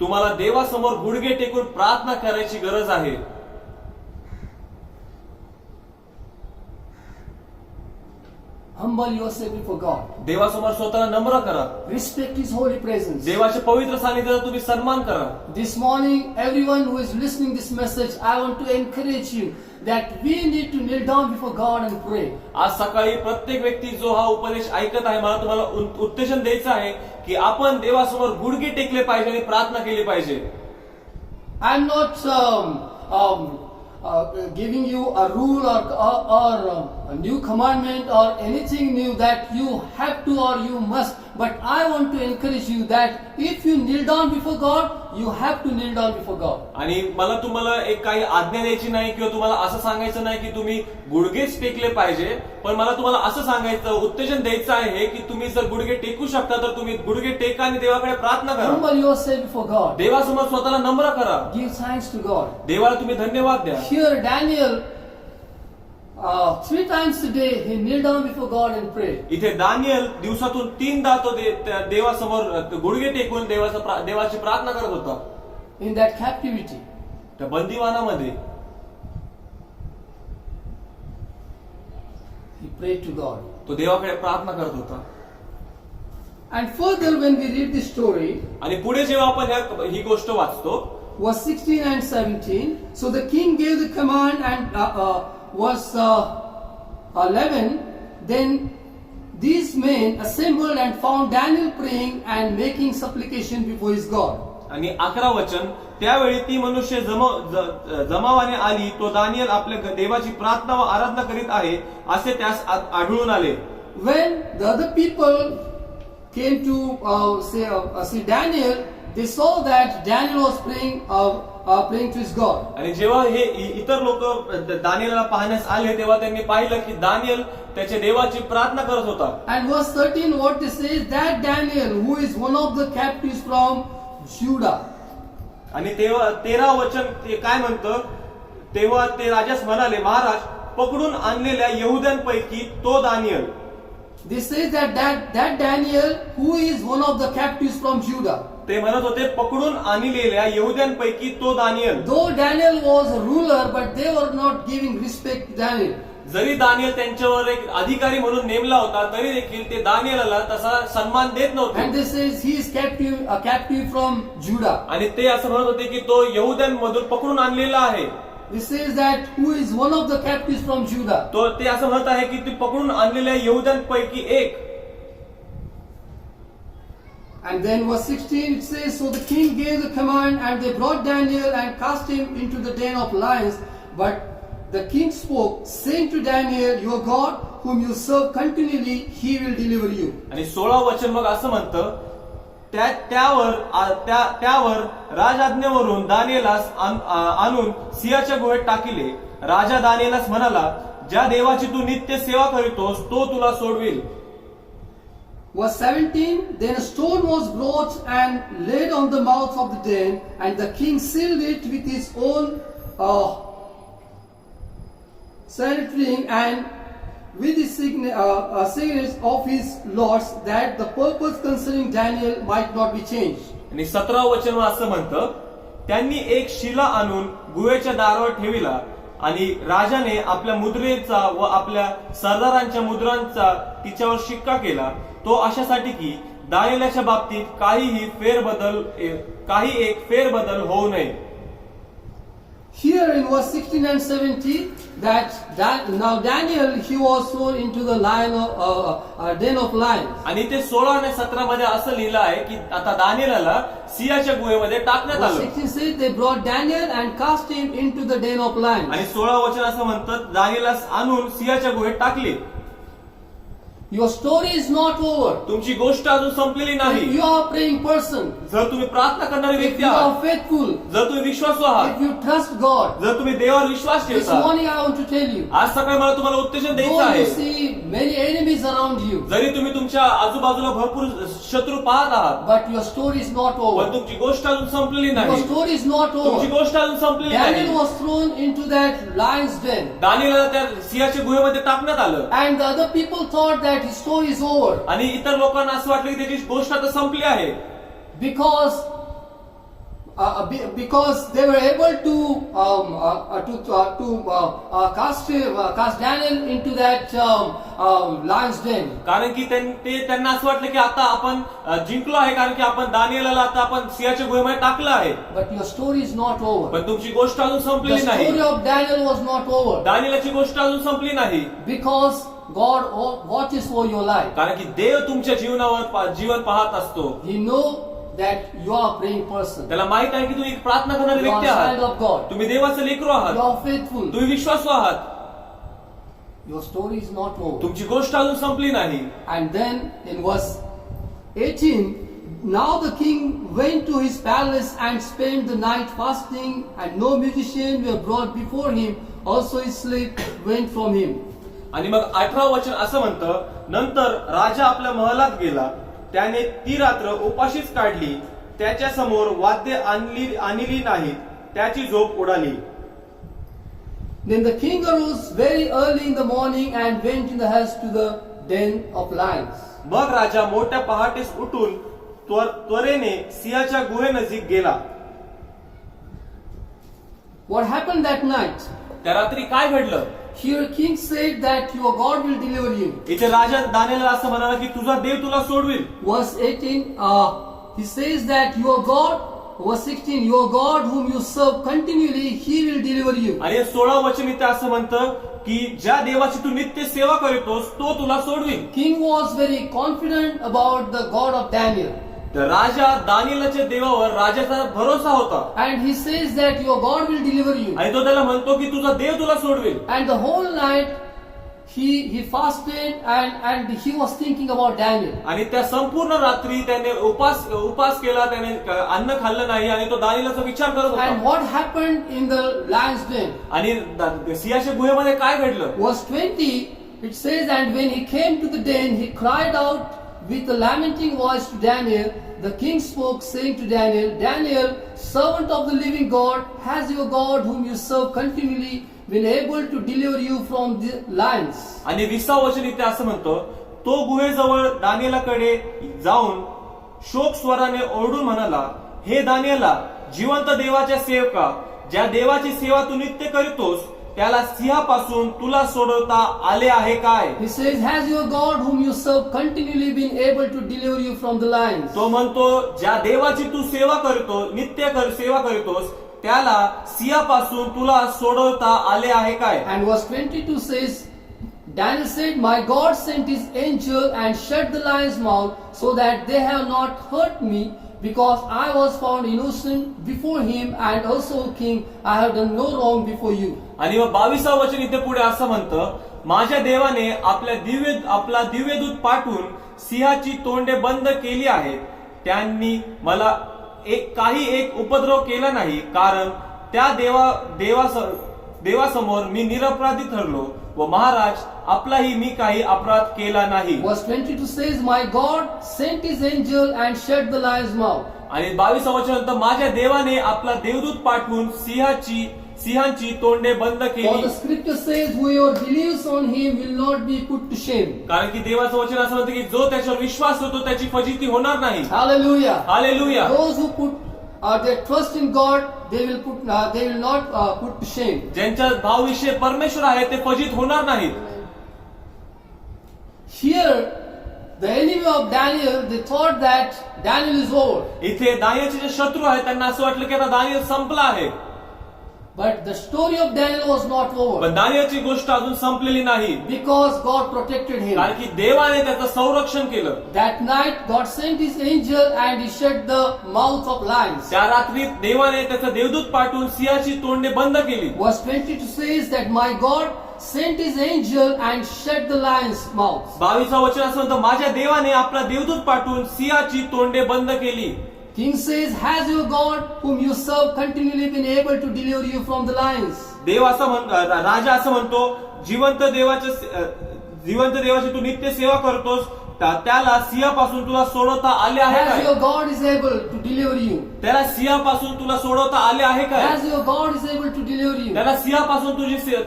तुम्हाला देवासमोर गुडघे टेकून प्रार्थना करायची गरज आहे. Humble yourself before God. देवासमोर स्वतःला नम्र करा. Respect His holy presence. देवाच्या पवित्र सानिध्याचा तुम्ही सन्मान करा. This morning, everyone who is listening this message, I want to encourage you that we need to kneel down before God and pray. आज सकाळी प्रत्येक व्यक्ती जो हा उपदेश ऐकत आहे मला तुम्हाला उत्तेजन द्यायचं आहे की आपण देवासमोर गुडघे टेकले पाहिजे आणि प्रार्थना केली पाहिजे. I am not giving you a rule or a new commandment or anything new that you have to or you must, but I want to encourage you that if you kneel down before God, you have to kneel down before God. आणि मला तुम्हाला एक काही आज्ञा द्यायची नाही किंवा तुम्हाला असं सांगायचं नाही की तुम्ही गुडघेच टेकले पाहिजे, पण मला तुम्हाला असं सांगायचं उत्तेजन द्यायचं आहे की तुम्ही जर गुडघे टेकू शकता तर तुम्ही गुडघे टेका आणि देवाकडे प्रार्थना करा. Humble yourself before God. देवासमोर स्वतःला नम्र करा. Give thanks to God. देवाला तुम्ही धन्यवाद द्या. Here Daniel 3 times a day he knelt down before God and prayed. इथे दानियल दिवसातून 3दा तो देवासमोर गुडघे टेकून देवाची प्रार्थना करत होता. In that captivity, त्या बंदीवानामध्ये he prayed to God. तो देवाकडे प्रार्थना करत होता. And further when we read this story, आणि पुढे जेव्हा आपण ही गोष्ट वाचतो verse 16 and 17, so the king gave the command and verse 11, then these men assembled and found Daniel praying and making supplication before his God. आणि 11 वचन, त्यावेळी ती मनुष्य जमावाने आली, तो दानियल आपल्या देवाची प्रार्थना व आराधना करीत आहे असे त्यास आढळून आले. When the other people came to see Daniel, they saw that Daniel was praying to his God. आणि जेव्हा हे इतर लोक दानिएलला पाहण्यास आले तेव्हा त्यांनी पाहिलं की दानिएल त्याच्या देवाची प्रार्थना करत होता. And verse 13, what they say is that Daniel, who is one of the captives from Judah. आणि तेव्हा 13 वचन ते काय म्हणतं, तेव्हा ते राजास म्हणाले, महाराज, पकडून आणलेल्या यहुद्यांपैकी तो Daniel. This says that Daniel, who is one of the captives from Judah. ते म्हणत होते पकडून आणलेल्या यहुद्यांपैकी तो Daniel. Though Daniel was a ruler, but they were not giving respect to Daniel. जरी दानिएल त्यांच्यावर एक अधिकारी म्हणून नेमला होता तरी देखील ते दानिएलला तसा सन्मान देत नव्हते. And this says he is a captive from Judah. आणि ते असं म्हणत होते की तो यहुद्यांमधून पकडून आणलेला आहे. This says that who is one of the captives from Judah. तो ते असं म्हणत आहे की ते पकडून आणलेल्या यहुद्यांपैकी एक. And then verse 16 it says, so the king gave the command and they brought Daniel and cast him into the den of lions. But the king spoke, saying to Daniel, your God whom you serve continually, he will deliver you. आणि 16 वचन मग असं म्हणतं, त्यावर राजाज्ञेवरून दानिएलास आणून सिंहाच्या गुहेत टाकिले. राजा दानिएलास म्हणाला, ज्या देवाची तू नित्य सेवा करीतोस तो तुला सोडविल. Verse 17, then a stone was brought and laid on the mouth of the den, and the king sealed it with his own signet ring and with the signets of his lords, that the purpose concerning Daniel might not be changed. आणि 17 वचन असं म्हणतं, त्यांनी एक शिला आणून गुहेच्या दारावर ठेविला आणि राजाने आपल्या मुद्रेचा व आपल्या सरदारांच्या मुद्रांचा तिच्यावर शिक्का केला. तो अशासाठी की दानिएलाच्या बाबतीत काही एक फेरबदल होऊ नये. Here in verse 16 and 17, that now Daniel, he was thrown into the den of lions. आणि ते 16 आणि 17 मध्ये असं लिहिलं आहे की आता दानिएलाला सिंहाच्या गुहेमध्ये टाकण्यात Verse आलं. 16 says they brought Daniel and cast him into the den of lions. आणि 16 वचन असं म्हणतात, दानिएलास आणून सिंहाच्या गुहेत टाकले. Your story is not over. तुमची गोष्ट अजून संपलेली If नाही. you are a praying person, जर तुम्ही प्रार्थना करणारे if व्यक्ती you आहात, are faithful, जर तुम्ही विश्वासू आहात, if you trust God, जर तुम्ही देवावर विश्वास this ठेवता, morning I want to tell you, आज सकाळी मला तुम्हाला उत्तेजन द्यायचं though आहे. you see many enemies around you, जरी तुम्ही तुमच्या आजूबाजूला भरपूर शत्रू पाहत आहात, but your story is not पण over. तुमची गोष्ट अजून संपलेली Your नाही. story is not तुमची over. गोष्ट अजून संपलेली Daniel नाही. was thrown into that lion's den, दानिएलला त्या सिंहाच्या गुहेमध्ये टाकण्यात आलं and the other people thought that his story is over आणि इतर लोकांना असं वाटलं की त्याची गोष्ट आता संपली आहे. because they were able to cast Daniel into that lion's den. कारण की त्यांना असं वाटलं की आता आपण जिंकलो आहे, कारण की आपण दानिएलला आता आपण सिंहाच्या गुहेमध्ये टाकलं आहे. But your story is not over. पण तुमची गोष्ट अजून The संपलेली नाही. story of Daniel was not over, दानिएलाची गोष्ट अजून संपली नाही. because God watches over your life. कारण की देव तुमच्या जीवन पाहत असतो. He knows that you are a praying person. त्याला माहित आहे की तुम्ही एक प्रार्थना करणारे You are व्यक्ती a child आहात, of God. तुम्ही देवाचे लेकरू You आहात, are faithful. तुम्ही विश्वासू आहात. Your story is not over. तुमची गोष्ट अजून संपली नाही. And then in verse 18, now the king went to his palace and spent the night fasting, and no musician were brought before him. Also his sleep went from him. आणि मग 18 वचन असं म्हणतं, नंतर राजा आपल्या महलात गेला, त्याने ती रात्र उपाशीच काढली, त्याच्या समोर वाद्य आणली नाहीत, त्याची झोप उडाली. Then the king arose very early in the morning and went in the house to the den of lions. मग राजा मोठ्या पहाटेस उठून त्वरेने सिंहाच्या गुहेनजीक गेला. What happened that night? त्या रात्री काय घडलं? Here king said that your God will deliver you. इथे राजा दानिएलला असं म्हणाला की तुझा देव तुला सोडविल. Verse 18, he says that your God, verse 16, your God whom you serve continually, he will deliver you. आणि 16 वचन इथे असं म्हणतं की ज्या देवाची तू नित्य सेवा करतोस तो तुला सोडविल. King was very confident about the God of Daniel. तर राजा दानिएलच्या देवावर राजाचा भरोसा होता. And he says that your God will deliver you. आणि तो त्याला म्हणतो की तुझा देव तुला सोडवेल. And the whole night he fasted and he was thinking about Daniel. आणि त्या संपूर्ण रात्री त्याने उपास केला, त्याने अन्न खाल्लं नाही आणि तो दानिएलचा विचार करत And होता. what happened in the lion's den? आणि सिंहाच्या गुहेमध्ये काय घडलं? Verse 20, it says, and when he came to the den, he cried out with a lamenting voice to Daniel. The king spoke, saying to Daniel, Daniel, servant of the living God, has your God whom you serve continually been able to deliver you from the lions? आणि 20व वचन इथे असं म्हणतो, तो गुहेजवळ दानिएलाकडे जाऊन शोक स्वराने ओरडून म्हणाला, हे दानिएला, जिवंत देवाच्या सेवका, ज्या देवाची सेवा तू नित्य करीतोस, त्याला सिंहापासून तुला सोडवता आले आहे काय? He says, has your God whom you serve continually been able to deliver you from the lions? तो म्हणतो, ज्या देवाची तू सेवा करतो, सेवा करतोस, त्याला सिंहापासून तुला सोडवता आले आहे काय? And verse 22 says, Daniel said, my God sent his angel and shut the lion's mouth so that they have not hurt me, because I was found innocent before him, and also king, I have done no wrong before you. आणि मग 22व वचन इथे पुढे असं म्हणतं, माझ्या देवाने आपला दिव्यदूत पाठवून सिंहाची तोंडे बंद केली आहेत. त्यांनी मला एक उपद्रव केला नाही, कारण त्या देवासमोर मी निरपराधी ठरलो व महाराज आपलाही मी काही अपराध केला नाही. Verse 22 says, my God sent his angel and shut the lion's mouth. आणि 22व वचन म्हणतं, माझ्या देवाने आपला देवदूत पाठवून सिंहांची तोंडे बंद For केली. the scripture says, whoever believes on him will not be put to shame. कारण की देवाचं वचन असं म्हणतं की जो त्याच्यावर विश्वास होतो त्याची फजिती होणार नाही. Hallelujah. Hallelujah. Those who put their trust in God, they will not put to shame. ज्यांच्या भावविषयी परमेश्वर आहे ते फजित होणार नाहीत. Here, the enemy of Daniel, they thought that Daniel is over. इथे दानिएलचे जे शत्रू आहेत त्यांना असं वाटलं की आता दानिएल संपला आहे. But the story of Daniel was not over. पण दानिएलची गोष्ट अजून संपलेली नाही, Because God protected him. कारण की देवाने त्याचं संरक्षण केलं. That night, God sent his angel and he shut the mouth of lions. त्या रात्री देवाने त्याचं देवदूत पाठवून सिंहाची तोंडे बंद केली. Verse 22 says that my God sent his angel and shut the lion's mouth. 22व वचन असं म्हणतं, माझ्या देवाने आपला देवदूत पाठवून सिंहाची तोंडे बंद केली. King says, has your God whom you serve continually been able to deliver you from the lions? राजा असं म्हणतो, जिवंत देवाची तू नित्य सेवा करतोस, त्याला सिंहापासून तुला सोडवता आले आहे As काय? your God is able to deliver you. त्याला सिंहापासून तुला सोडवता आले आहे काय? As your God is able to deliver you. त्याला सिंहापासून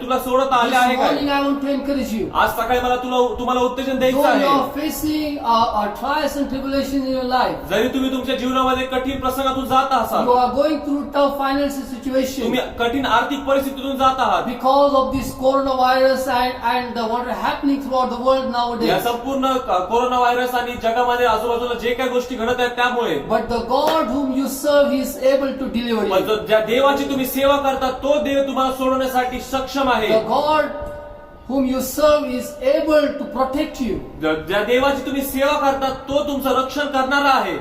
तुला सोडवता आले आहे This काय? morning I want to encourage you. आज सकाळी मला तुम्हाला उत्तेजन द्यायचं Though you आहे. are facing trials and tribulations in your life, जरी तुम्ही तुमच्या जीवनामध्ये कठीण प्रसंगातून जात असाल, you are going through tough financial situation तुम्ही कठीण आर्थिक परिस्थितीतून जात आहात, because of this coronavirus and what are happening throughout the world या nowadays. संपूर्ण कोरोना व्हायरस आणि जगामध्ये आजूबाजूला जे काही गोष्टी घडत आहेत त्यामुळे, But the God whom you serve, He is able to deliver पण you. ज्या देवाची तुम्ही सेवा करता तो देव तुम्हाला सोडवण्यासाठी सक्षम आहे. The God whom you serve is able to protect you. ज्या देवाची तुम्ही सेवा करता तो तुमचं रक्षण करणारा आहे.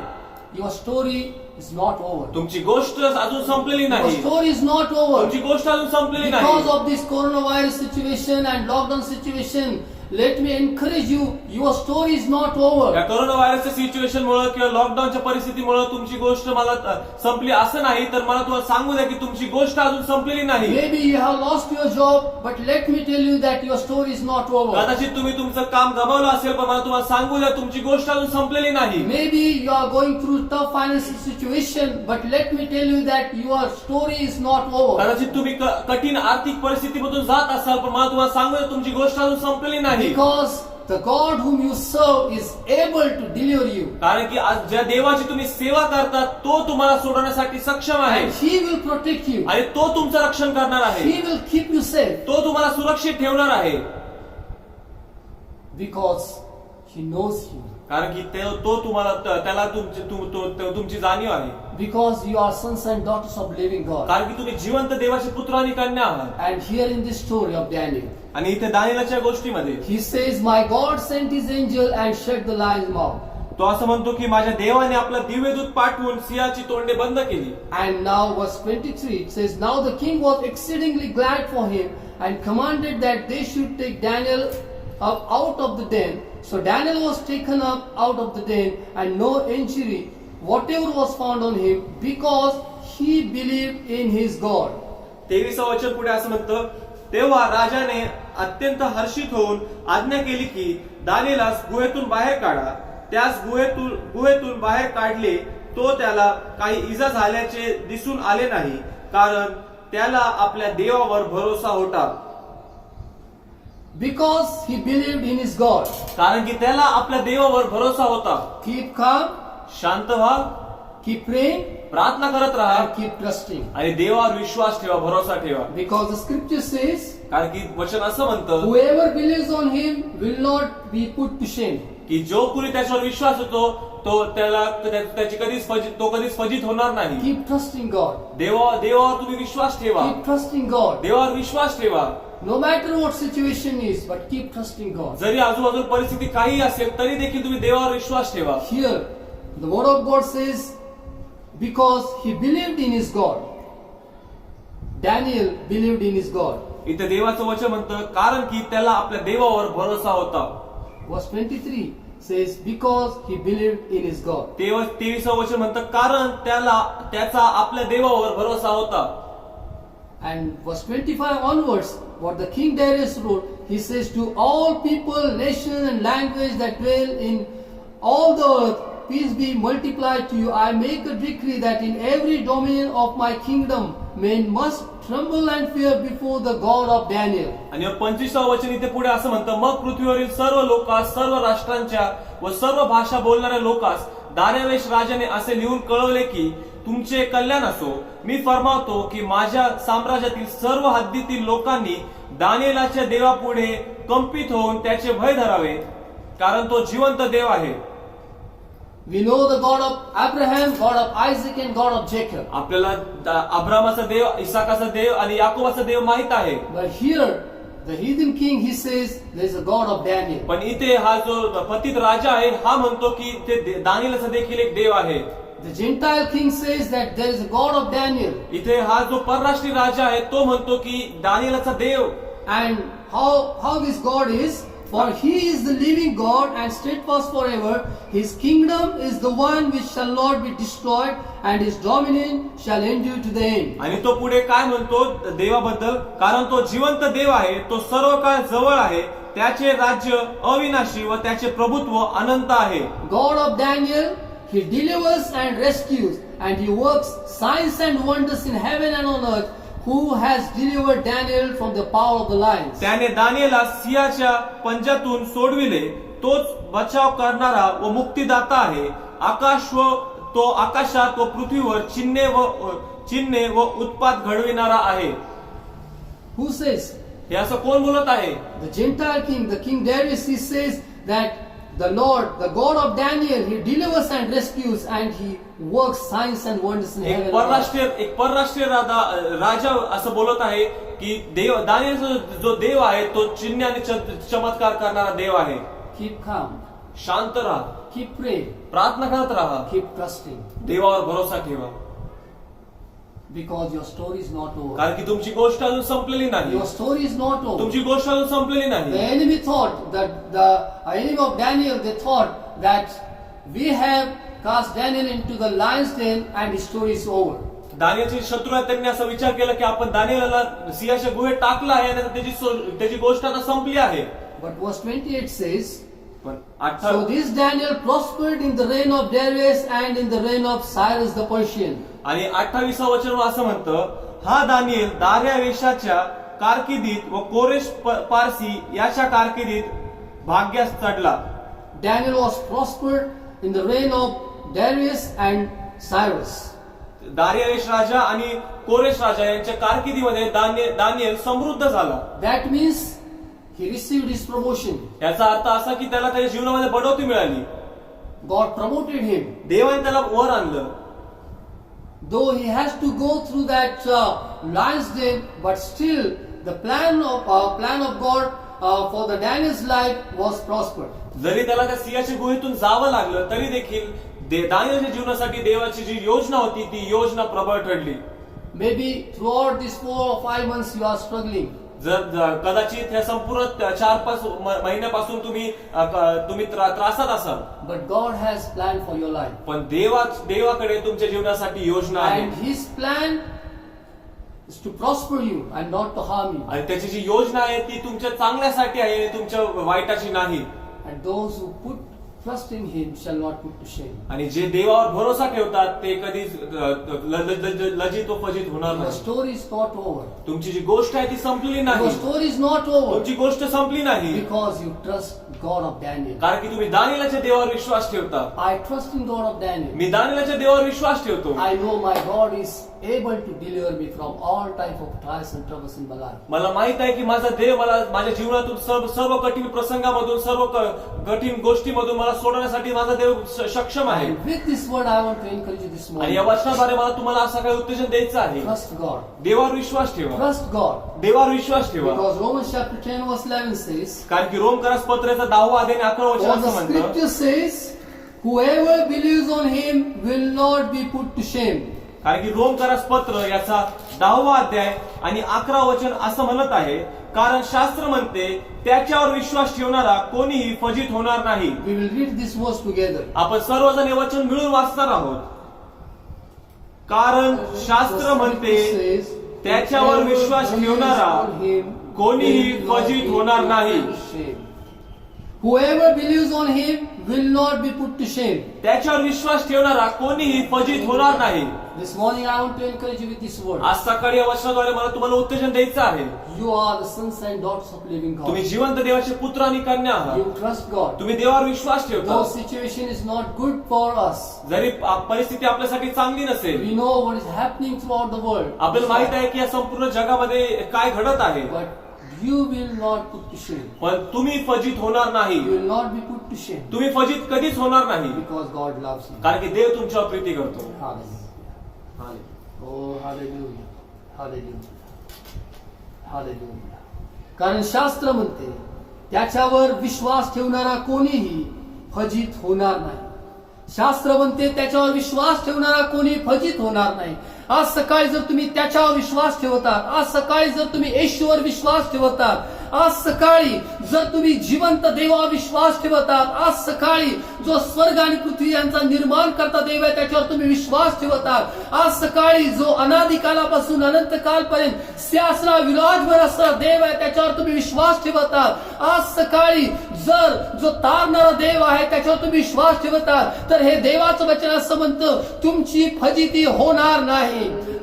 Your story is not over. तुमची गोष्ट अजून संपलेली Your नाही. story is not over. तुमची गोष्ट अजून संपलेली Because नाही. of this coronavirus situation and lockdown situation, let me encourage you, your story is not या over. कोरोना व्हायरसच्या सिच्युएशन मुळे किंवा लॉकडाऊनच्या परिस्थितीमुळे तुमची गोष्ट मला संपली असं नाही, तर मला तुम्हाला सांगू द्या की तुमची गोष्ट अजून संपलेली नाही. Maybe you have lost your job, but let me tell you that your story is not over. कदाचित तुम्ही तुमचं काम गमावलं असेल, पण मला तुम्हाला सांगू द्या तुमची गोष्ट अजून संपलेली नाही. Maybe you are going through tough financial situation, but let me tell you that your story is not over. कदाचित तुम्ही कठीण आर्थिक परिस्थितीमधून जात असाल, पण मला तुम्हाला सांगू द्या तुमची गोष्ट अजून संपलेली नाही. Because the God whom you serve is able to deliver you. कारण की आज ज्या देवाची तुम्ही सेवा करता तो तुम्हाला सोडवण्यासाठी सक्षम आहे And He will protect you. आणि तो तुमचं रक्षण करणार आहे. He will keep you safe. तो तुम्हाला सुरक्षित ठेवणार आहे. Because He knows you. कारण की तो त्याला तुमची जाणीव आहे. Because you are sons and daughters of living God. कारण की तुम्ही जिवंत देवाचे पुत्र आणि कन्या आहात. And here in this story of Daniel, आणि इथे दानिएलच्या गोष्टीमध्ये he says, my God sent his angel and shut the lion's mouth. तो असं म्हणतो की माझ्या देवाने आपला दिव्यदूत पाठवून सिंहाची तोंडे बंद केली. And now verse 23, it says, now the king was exceedingly glad for him and commanded that they should take Daniel up out of the den. So Daniel was taken up out of the den, and no injury whatever was found on him, because he believed in his God. 23 वचन पुढे असं म्हणतं, तेव्हा राजाने अत्यंत हर्षित होऊन आज्ञा केली की दानिएलास गुहेतून बाहेर काढा. त्यास गुहेतून बाहेर काढले, तो त्याला काही इजा झाल्याचे दिसून आले नाही, कारण त्याला आपल्या देवावर भरोसा होता. Because he believed in his God. कारण की त्याला आपल्या देवावर भरोसा होता. Keep calm, शांत व्हा, keep praying, प्रार्थना करत राहा and keep trusting. आणि देवावर विश्वास ठेवा, भरोसा ठेवा. Because the scripture says, कारण की वचन असं म्हणतं whoever believes on him will not be put to shame. की जो कुणी त्याच्यावर विश्वास होतो तो त्याची कधीच फजित होणार नाही. Keep trusting God. देवावर तुम्ही विश्वास ठेवा, Keep trusting God. देवावर विश्वास ठेवा. No matter what situation is, but keep trusting God. जरी आजूबाजू परिस्थिती काही असेल तरी देखील तुम्ही देवावर विश्वास ठेवा. Here, the word of God says, because he believed in his God. Daniel believed in his God. इथे देवाचं वचन म्हणतं कारण की त्याला आपल्या देवावर भरोसा होता. Verse 23 says, because he believed in his God. 23 वचन म्हणतं कारण त्याचा आपल्या देवावर भरोसा होता. And verse 25 onwards, what the King Darius wrote, he says, to all people, nation and language that dwell in all the earth, peace be multiplied to you. I make a decree that in every dominion of my kingdom, men must tremble and fear before the God of Daniel. आणि 25 वचन इथे पुढे असं म्हणतं, मग पृथ्वीवरील सर्व लोकांस, सर्व राष्ट्रांच्या व सर्व भाषा बोलणाऱ्या लोकांस दार्यावेश राजाने असे लिहून कळवले की तुमचे कल्याण असो. मी फरमावतो की माझ्या साम्राज्यातील सर्व हद्दीतील लोकांनी दानिएलाच्या देवापुढे कंपित होऊन त्याचे भय धरावे, कारण तो जिवंत देव आहे. We know the God of Abraham, God of Isaac and God of Jacob. आपल्याला अब्रामाचा देव, इसाकाचा देव आणि याकोबाचा देव माहित आहे. But here, the heathen king, he says, there is a God of Daniel. पण इथे हा जो पतित राजा आहे हा म्हणतो की ते दानिएलाचा देखील एक देव आहे. The Gentile king says that there is a God of Daniel. इथे हा जो परराष्ट्रीय राजा आहे तो म्हणतो की दानिएलाचा देव. And how this God is? For he is the living God and steadfast forever. His kingdom is the one which shall not be destroyed, and his dominion shall endure to the end. आणि तो पुढे काय म्हणतो देवाबद्दल, कारण तो जिवंत देव आहे, तो सर्व काळ जवळ आहे, त्याचे राज्य अविनाशी व त्याचे प्रभुत्व अनंत आहे. God of Daniel, he delivers and rescues, and he works signs and wonders in heaven and on earth. Who has delivered Daniel from the power of the lions? त्याने दानिएला सिंहाच्या पंजातून सोडविले. तोच बचाव करणारा व मुक्तिदाता आहे. आकाशात व पृथ्वीवर चिन्हे व उत्पात घडविणारा आहे. Who says? हे असं कोण बोलत आहे? The Gentile king, the King Darius, he says that the Lord, the God of Daniel, he delivers and rescues, and he works signs and wonders in heaven. एक परराष्ट्रीय राजा असं बोलत आहे की दानिएलचा जो देव आहे तो चिन्ह आणि चमत्कार करणारा देव आहे. Keep calm. शांत राहा, Keep praying. प्रार्थना करत राहा, Keep trusting. देवावर भरोसा ठेवा. Because your story is not over. कारण की तुमची गोष्ट अजून संपलेली नाही. Your story is not over. तुमची गोष्ट अजून संपलेली The नाही. enemy thought that the enemy of Daniel, they thought that we have cast Daniel into the lion's den and his story is over. दानिएलचे शत्रू आहेत त्यांनी असा विचार केला की आपण दानिएलला सिंहाच्या गुहेत टाकलं आहे आणि त्याची गोष्ट आता संपली आहे. But verse 28 says, पण so this Daniel prospered in the reign of Darius and in the reign of Cyrus the Persian. आणि 28 वचन असं म्हणतं, हा दानिएल दार्यावेशाच्या कारकिर्दीत व कोरेश पारसी याच्या कारकिर्दीत भाग्यास चढला. Daniel was prospered in the reign of Darius and Cyrus. दार्यावेश राजा आणि कोरेश राजा यांच्या कारकिर्दीमध्ये दानिएल समृद्ध झाला. That means he received his promotion. याचा अर्थ असा की त्याला त्याच्या जीवनामध्ये बढवती मिळाली. God promoted him. देवाने त्याला वर आणलं. Though he has to go through that lion's den, but still the plan of God for the Daniel's life was prospered. जरी त्याला त्या सिंहाच्या गुहेतून जावं लागलं तरी देखील दानिएलच्या जीवनासाठी देवाची जी योजना होती ती योजना प्रबळ ठरली. Maybe throughout these 4 or 5 months you are struggling. जर कदाचित ह्या संपूर्ण 4-5 महिन्यापासून तुम्ही त्रासात असाल, but God has planned for your life. पण देवाकडे तुमच्या जीवनासाठी योजना आहे. And His plan is to prosper you and not to harm you. आणि त्याची जी योजना आहे ती तुमच्या चांगल्यासाठी आहे, तुमच्या वाईटाची नाही. And those who put trust in Him shall not put to shame. आणि जे देवावर भरोसा ठेवतात ते कधीच लजित व फजित होणार Your नाही. story is not over. तुमची जी गोष्ट आहे ती संपलेली Your नाही. story is not over तुमची गोष्ट संपली नाही, because you trust God of Daniel. कारण की तुम्ही दानिएलच्या देवावर विश्वास ठेवता. I trust in God of Daniel. मी दानिएलच्या देवावर विश्वास ठेवतो. I know my God is able to deliver me from all type of trials and troubles in my life. मला माहित आहे की माझा देव मला माझ्या जीवनातून सर्व कठीण प्रसंगामधून, सर्व कठीण गोष्टीमधून मला सोडण्यासाठी माझा देव सक्षम आहे. And with this word I want to encourage you this आणि morning. या वचनाद्वारे मला तुम्हाला असं काही उत्तेजन द्यायचं आहे. Trust God. देवावर विश्वास ठेवा. Trust God. देवावर विश्वास ठेवा. Because Romans chapter 10 verse 11 says, कारण की रोमकरास पत्राचा 10वा अध्याय 11 वचन for असं the म्हणतं, scripture says, whoever believes on Him will not be put to shame. कारण की रोमकरास पत्र याचा 10वा अध्याय आणि 11 वचन असं म्हणत आहे, कारण शास्त्र म्हणते त्याच्यावर विश्वास ठेवणारा कोणीही फजित होणार नाही. We will read this verse together. आपण सर्वजण हे वचन मिळून वाचणार आहोत. कारण शास्त्र म्हणते त्याच्यावर विश्वास ठेवणारा कोणीही फजित होणार नाही. Whoever believes on Him will not be put to shame. त्याच्यावर विश्वास ठेवणारा कोणीही फजित होणार नाही. This morning I want to encourage you with this word. आज सकाळी या वचनाद्वारे मला तुम्हाला उत्तेजन द्यायचं आहे. You are the sons and daughters of living God. तुम्ही जिवंत देवाचे पुत्र आणि कन्या आहात. You trust God. तुम्ही देवावर विश्वास ठेवता. Though situation is not good for us, जरी परिस्थिती आपल्यासाठी चांगली नसेल, we know what is happening throughout the world. आपल्याला माहित आहे की या संपूर्ण जगामध्ये काय घडत आहे, But you will not put to shame. पण तुम्ही फजित होणार नाही. You will not be put to shame. तुम्ही फजित कधीच होणार नाही, Because God loves you. कारण की देव तुमच्यावर प्रीती करतो. Hallelujah. Oh, hallelujah. Hallelujah. Hallelujah. कारण शास्त्र म्हणते त्याच्यावर विश्वास ठेवणारा कोणीही फजित होणार नाही. शास्त्र म्हणते त्याच्यावर विश्वास ठेवणारा कोणी फजित होणार नाही. आज सकाळी जर तुम्ही त्याच्यावर विश्वास ठेवतात, आज सकाळी जर तुम्ही येशूवर विश्वास ठेवतात, आज सकाळी जर तुम्ही जिवंत देवावर विश्वास ठेवतात, आज सकाळी जो स्वर्ग आणि पृथ्वी यांचा निर्माण करता देव आहे त्याच्यावर तुम्ही विश्वास ठेवतात, आज सकाळी जो अनादी कालापासून अनंत कालपर्यंत सिंहासनावर विराजमान असणारा देव आहे त्याच्यावर तुम्ही विश्वास ठेवतात, आज सकाळी जर जो तारणारा देव आहे त्याच्यावर तुम्ही विश्वास ठेवतात, तर हे देवाचं वचन असं म्हणतं तुमची फजिती होणार नाही.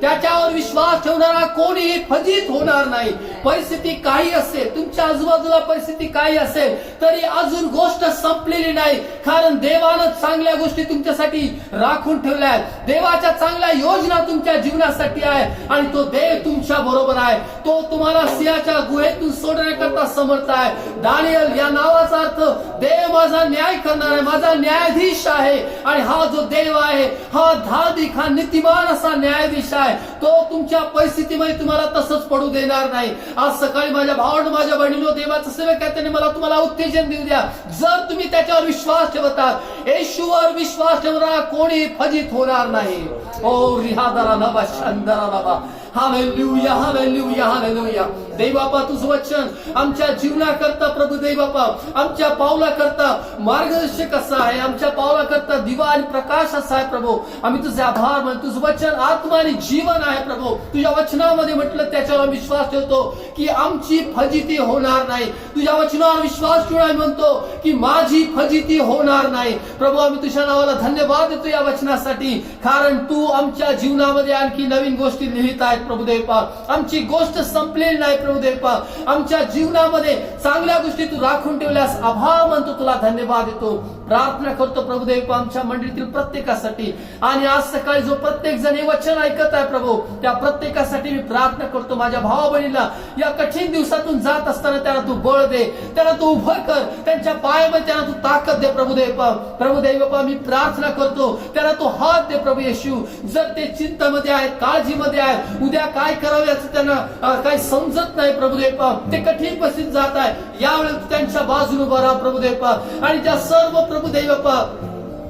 त्याच्यावर विश्वास ठेवणारा कोणीही फजित होणार नाही. परिस्थिती काही असेल, तुमच्या आजूबाजूला परिस्थिती काही असेल तरी अजून गोष्ट संपलेली नाही, कारण देवानं चांगल्या गोष्टी तुमच्यासाठी राखून ठेवल्या आहेत. देवाच्या चांगल्या योजना तुमच्या जीवनासाठी आहे आणि तो देव तुमच्या बरोबर आहे. तो तुम्हाला सिंहाच्या गुहेतून सोडण्याकरता समर्थ आहे. दानिएल या नावाचा अर्थ देव माझा न्याय करणार आहे, माझा न्यायाधीश आहे. आणि हा जो देव आहे हा धार्मिक, हा नीतिमान असा न्यायाधीश आहे. तो तुमच्या परिस्थितीमध्ये तुम्हाला तसंच पडू देणार नाही. आज सकाळी माझ्या भावांनो, माझ्या बहिणींनो, देवाचं सेवक आहे त्याने मला तुम्हाला उत्तेजन देऊ द्या. जर तुम्ही त्याच्यावर विश्वास ठेवतात, येशूवर विश्वास ठेवणारा कोणी फजित होणार नाही. ओ रिहादरा नबा शंदरा नबा. Hallelujah, hallelujah, hallelujah. देव बापा तुझं वचन आमच्या जीवनाकरता, प्रभू देव बापा आमच्या पावलाकरता मार्गदर्शक असं आहे, आमच्या पावलाकरता दिवा आणि प्रकाश असा आहे. प्रभू आम्ही तुझे आभार मानतो. तुझं वचन आत्मा आणि जीवन आहे. प्रभू तुझ्या वचनामध्ये म्हटलं त्याच्यावर विश्वास ठेवतो की आमची फजिती होणार नाही. तुझ्या वचनावर विश्वास ठेवून आम्ही म्हणतो की माझी फजिती होणार नाही. प्रभू आम्ही तुझ्या नावाला धन्यवाद देतो या वचनासाठी, कारण तू आमच्या जीवनामध्ये आणखी नवीन गोष्टी लिहित आहेत. प्रभू देवपा आमची गोष्ट संपलेली नाही. प्रभू देवपा आमच्या जीवनामध्ये चांगल्या गोष्टी तू राखून ठेवल्यास आभार मानतो, तुला धन्यवाद देतो. प्रार्थना करतो प्रभू देवपा आमच्या मंडळीतील प्रत्येकासाठी, आणि आज सकाळी जो प्रत्येक जण हे वचन ऐकत आहे प्रभू त्या प्रत्येकासाठी मी प्रार्थना करतो. माझ्या भावा बहिणीला या कठीण दिवसातून जात असताना त्यांना तू बळ दे, त्यांना तू उभं कर, त्यांच्या पायामध्ये त्यांना तू ताकद दे. प्रभू देवपा, प्रभू देवपा मी प्रार्थना करतो त्यांना तू हात दे. प्रभू येशू जर ते चिंतामध्ये आहेत, काळजीमध्ये आहेत, उद्या काय करावं याचं त्यांना काही समजत नाही. प्रभू देवपा ते कठीण परिस्थितीत जात आहे, यावेळी त्यांच्या बाजूने उभा राहा. प्रभू देवपा आणि त्या सर्व प्रभू देवपा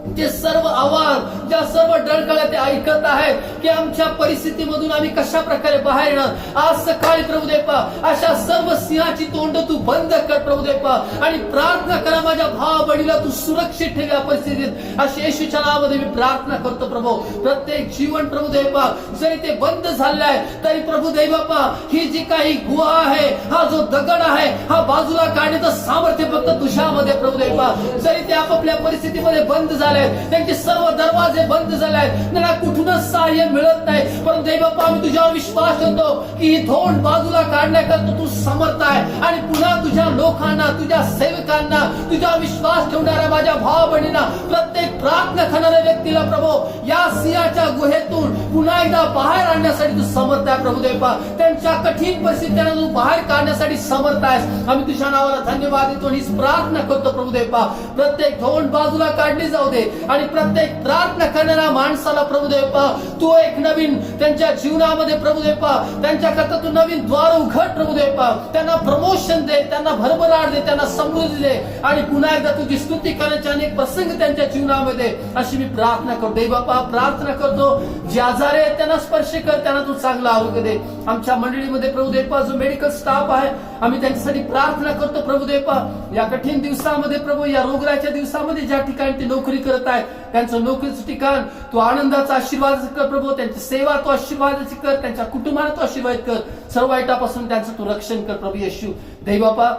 जे सर्व आवाज, ज्या सर्व डळकळ्या ते ऐकत आहेत की आमच्या परिस्थितीमधून आम्ही कशा प्रकारे बाहेर येणार. आज सकाळी प्रभू देवा अशा सर्व सिंहाची तोंड तू बंद कर प्रभू देवा आणि प्रार्थना करा माझ्या भावा बहिणीला तू सुरक्षित ठेव या परिस्थितीत. अशा येशूच्या नावामध्ये मी प्रार्थना करतो प्रभू. प्रत्येक जीवन प्रभू देवा जरी ते बंद झाले आहे तरी प्रभू देवा ही जी काही गुहा आहे, हा जो दगड आहे, हा बाजूला काढण्याचं सामर्थ्य फक्त तुझ्यामध्ये प्रभू देवा. जरी ते आपापल्या परिस्थितीमध्ये बंद झाले, त्यांचे सर्व दरवाजे बंद झाले आहेत, त्यांना कुठूनच सहाय्य मिळत नाही, पण देवबापा आम्ही तुझ्यावर विश्वास ठेवतो की ही धोंड बाजूला काढण्याकरता तू समर्थ आहे आणि पुन्हा तुझ्या लोकांना, तुझ्या सेवकांना, तुझ्यावर विश्वास ठेवणाऱ्या माझ्या भावा बहिणींना, प्रत्येक प्रार्थना करणाऱ्या व्यक्तीला प्रभू या सिंहाच्या गुहेतून पुन्हा एकदा बाहेर आणण्यासाठी तू समर्थ आहे प्रभू देवा. त्यांच्या कठीण परिस्थितीला तू बाहेर काढण्यासाठी समर्थ आहेस. आम्ही तुझ्या नावाला धन्यवाद देतो आणि प्रार्थना करतो प्रभू देवा. प्रत्येक धोंड बाजूला काढली जाऊ दे आणि प्रत्येक प्रार्थना करणाऱ्या माणसाला प्रभू देवा तू एक नवीन त्यांच्या जीवनामध्ये प्रभू देवा त्यांच्याकरता तू नवीन द्वार उघड प्रभू देवा. त्यांना प्रमोशन दे, त्यांना भरभराट दे, त्यांना समृद्धी दे आणि पुन्हा एकदा तुझी स्तुती करण्याचे अनेक प्रसंग त्यांच्या जीवनामध्ये अशी मी प्रार्थना करतो. देवबापा प्रार्थना करतो जे आजारी आहेत त्यांना स्पर्श कर, त्यांना तू चांगलं आरोग्य दे. आमच्या मंडळीमध्ये प्रभू देवा जो मेडिकल स्टाफ आहे आम्ही त्यांच्यासाठी प्रार्थना करतो प्रभू देवा. या कठीण दिवसामध्ये प्रभू, या रोगराच्या दिवसामध्ये ज्या ठिकाणी ते नोकरी करत आहेत त्यांचं नोकरीचं ठिकाण तू आनंदाचा आशीर्वाद कर प्रभू. त्यांची सेवा तू आशीर्वादाची कर, त्यांच्या कुटुंबाला तू आशीर्वाद कर, सर्व वाईटापासून त्यांचं तू रक्षण कर प्रभू येशू. देवबापा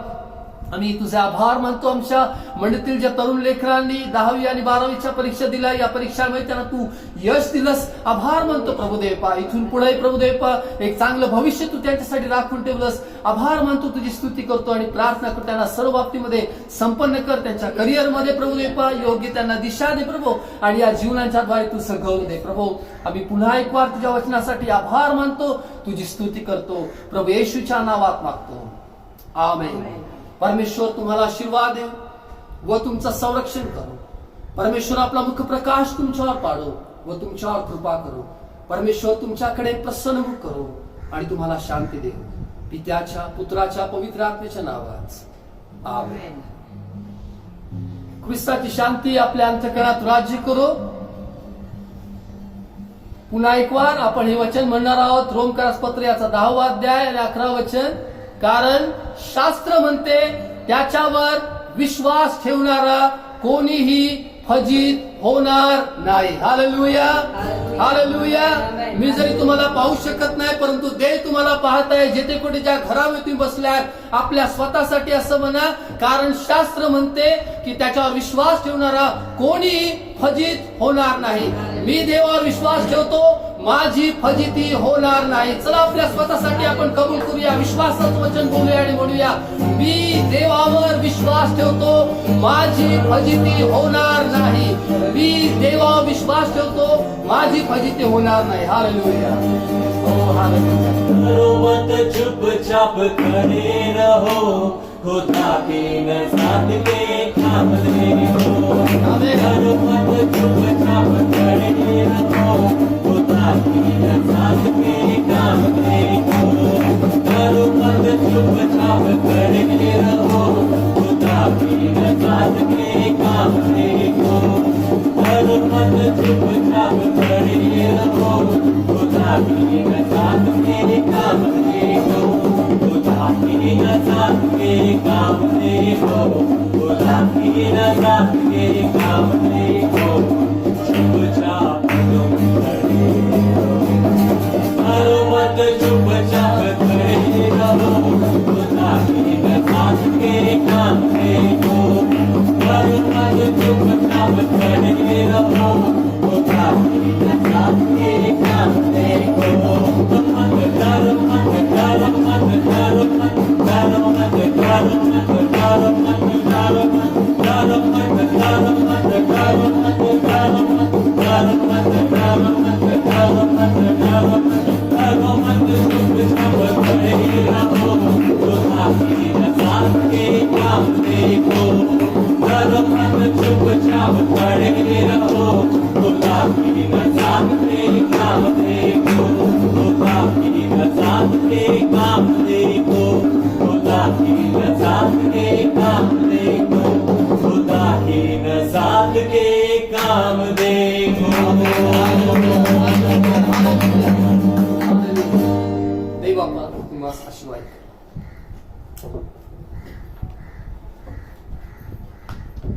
आम्ही तुझे आभार मानतो. आमच्या मंडळीतील ज्या तरुण लेकरांनी 10वी आणि 12वीच्या परीक्षा दिल्या, या परीक्षांमध्ये त्यांना तू यश दिलंस, आभार मानतो प्रभू देवा. इथून पुढे प्रभू देवा एक चांगलं भविष्य तू त्यांच्यासाठी राखून ठेवलंस, आभार मानतो, तुझी स्तुती करतो आणि प्रार्थना करतो. त्यांना सर्व बाबतीमध्ये संपन्न कर, त्यांच्या करिअरमध्ये प्रभू देवा योग्य त्यांना दिशा दे प्रभू आणि या जीवनाच्या द्वारे तू सगळं दे प्रभू. आम्ही पुन्हा एक वार तुझ्या वचनासाठी आभार मानतो, तुझी स्तुती करतो प्रभू येशूच्या नावात मागतो, आमेन. परमेश्वर तुम्हाला आशीर्वाद देव व तुमचं संरक्षण करो. परमेश्वर आपला मुख प्रकाश तुमच्यावर पाडो व तुमच्यावर कृपा करो. परमेश्वर तुमच्याकडे प्रसन्न मुख करो आणि तुम्हाला शांती देव. पित्याच्या, पुत्राच्या, पवित्र आत्म्याच्या नावात आमेन. ख्रिस्ताची शांती आपल्या अंतःकरणात राज्य करो. पुन्हा एक वार आपण हे वचन म्हणणार आहोत. रोमकरास पत्र याचा 10वा अध्याय आणि 11वे वचन. कारण शास्त्र म्हणते त्याच्यावर विश्वास ठेवणारा कोणीही फजित होणार नाही. Hallelujah, hallelujah. मी जरी तुम्हाला पाहू शकत नाही परंतु देव तुम्हाला पाहत आहे. जेथे कुठे ज्या घरामध्ये तुम्ही बसल्या आपल्या स्वतःसाठी असं म्हणा, कारण शास्त्र म्हणते की त्याच्यावर विश्वास ठेवणारा कोणीही फजित होणार नाही. मी देवावर विश्वास ठेवतो, माझी फजिती होणार नाही. चला आपल्या स्वतःसाठी आपण कबूल करूया, विश्वासाचं वचन बोलूया आणि म्हणूया, मी देवावर विश्वास ठेवतो, माझी फजिती होणार नाही. मी देवावर विश्वास ठेवतो, माझी फजिती होणार नाही. हालेलुया, हो हालेलुया. मत चुपचाप खड़े रहो, खुदा की नज़ात के काम ले हो. मत चुपचाप खड़े रहो, खुदा की नज़ात के काम ले हो. मत चुपचाप खड़े रहो, खुदा की नज़ात के काम ले हो. मत चुपचाप खड़े रहो, खुदा की नज़ात के काम ले हो. खुदा की नज़ात के काम देखो, खुदा की नज़ात के काम देखो. चुपचाप तुम खड़े रहो, मत चुपचाप खड़े रहो, खुदा की नज़ात के काम देखो. मत चुपचाप खड़े रहो, खुदा की नज़ात के काम देखो. मत डरो, मत डरो, मत डरो, मत डरो, मत डरो, मत डरो, मत डरो, मत डरो, मत डरो, मत डरो, मत डरो, मत डरो, मत डरो, मत डरो, मत डरो, डरो मत. चुपचाप खड़े रहो, खुदा की नज़ात के काम देखो. डरो मत, चुपचाप खड़े रहो, खुदा की नज़ात के काम देखो. खुदा की नज़ात के काम देखो, खुदा की नज़ात के काम देखो, खुदा की नज़ात के काम नाम देखो। देव आपला तुम्हाला आशीर्वाद.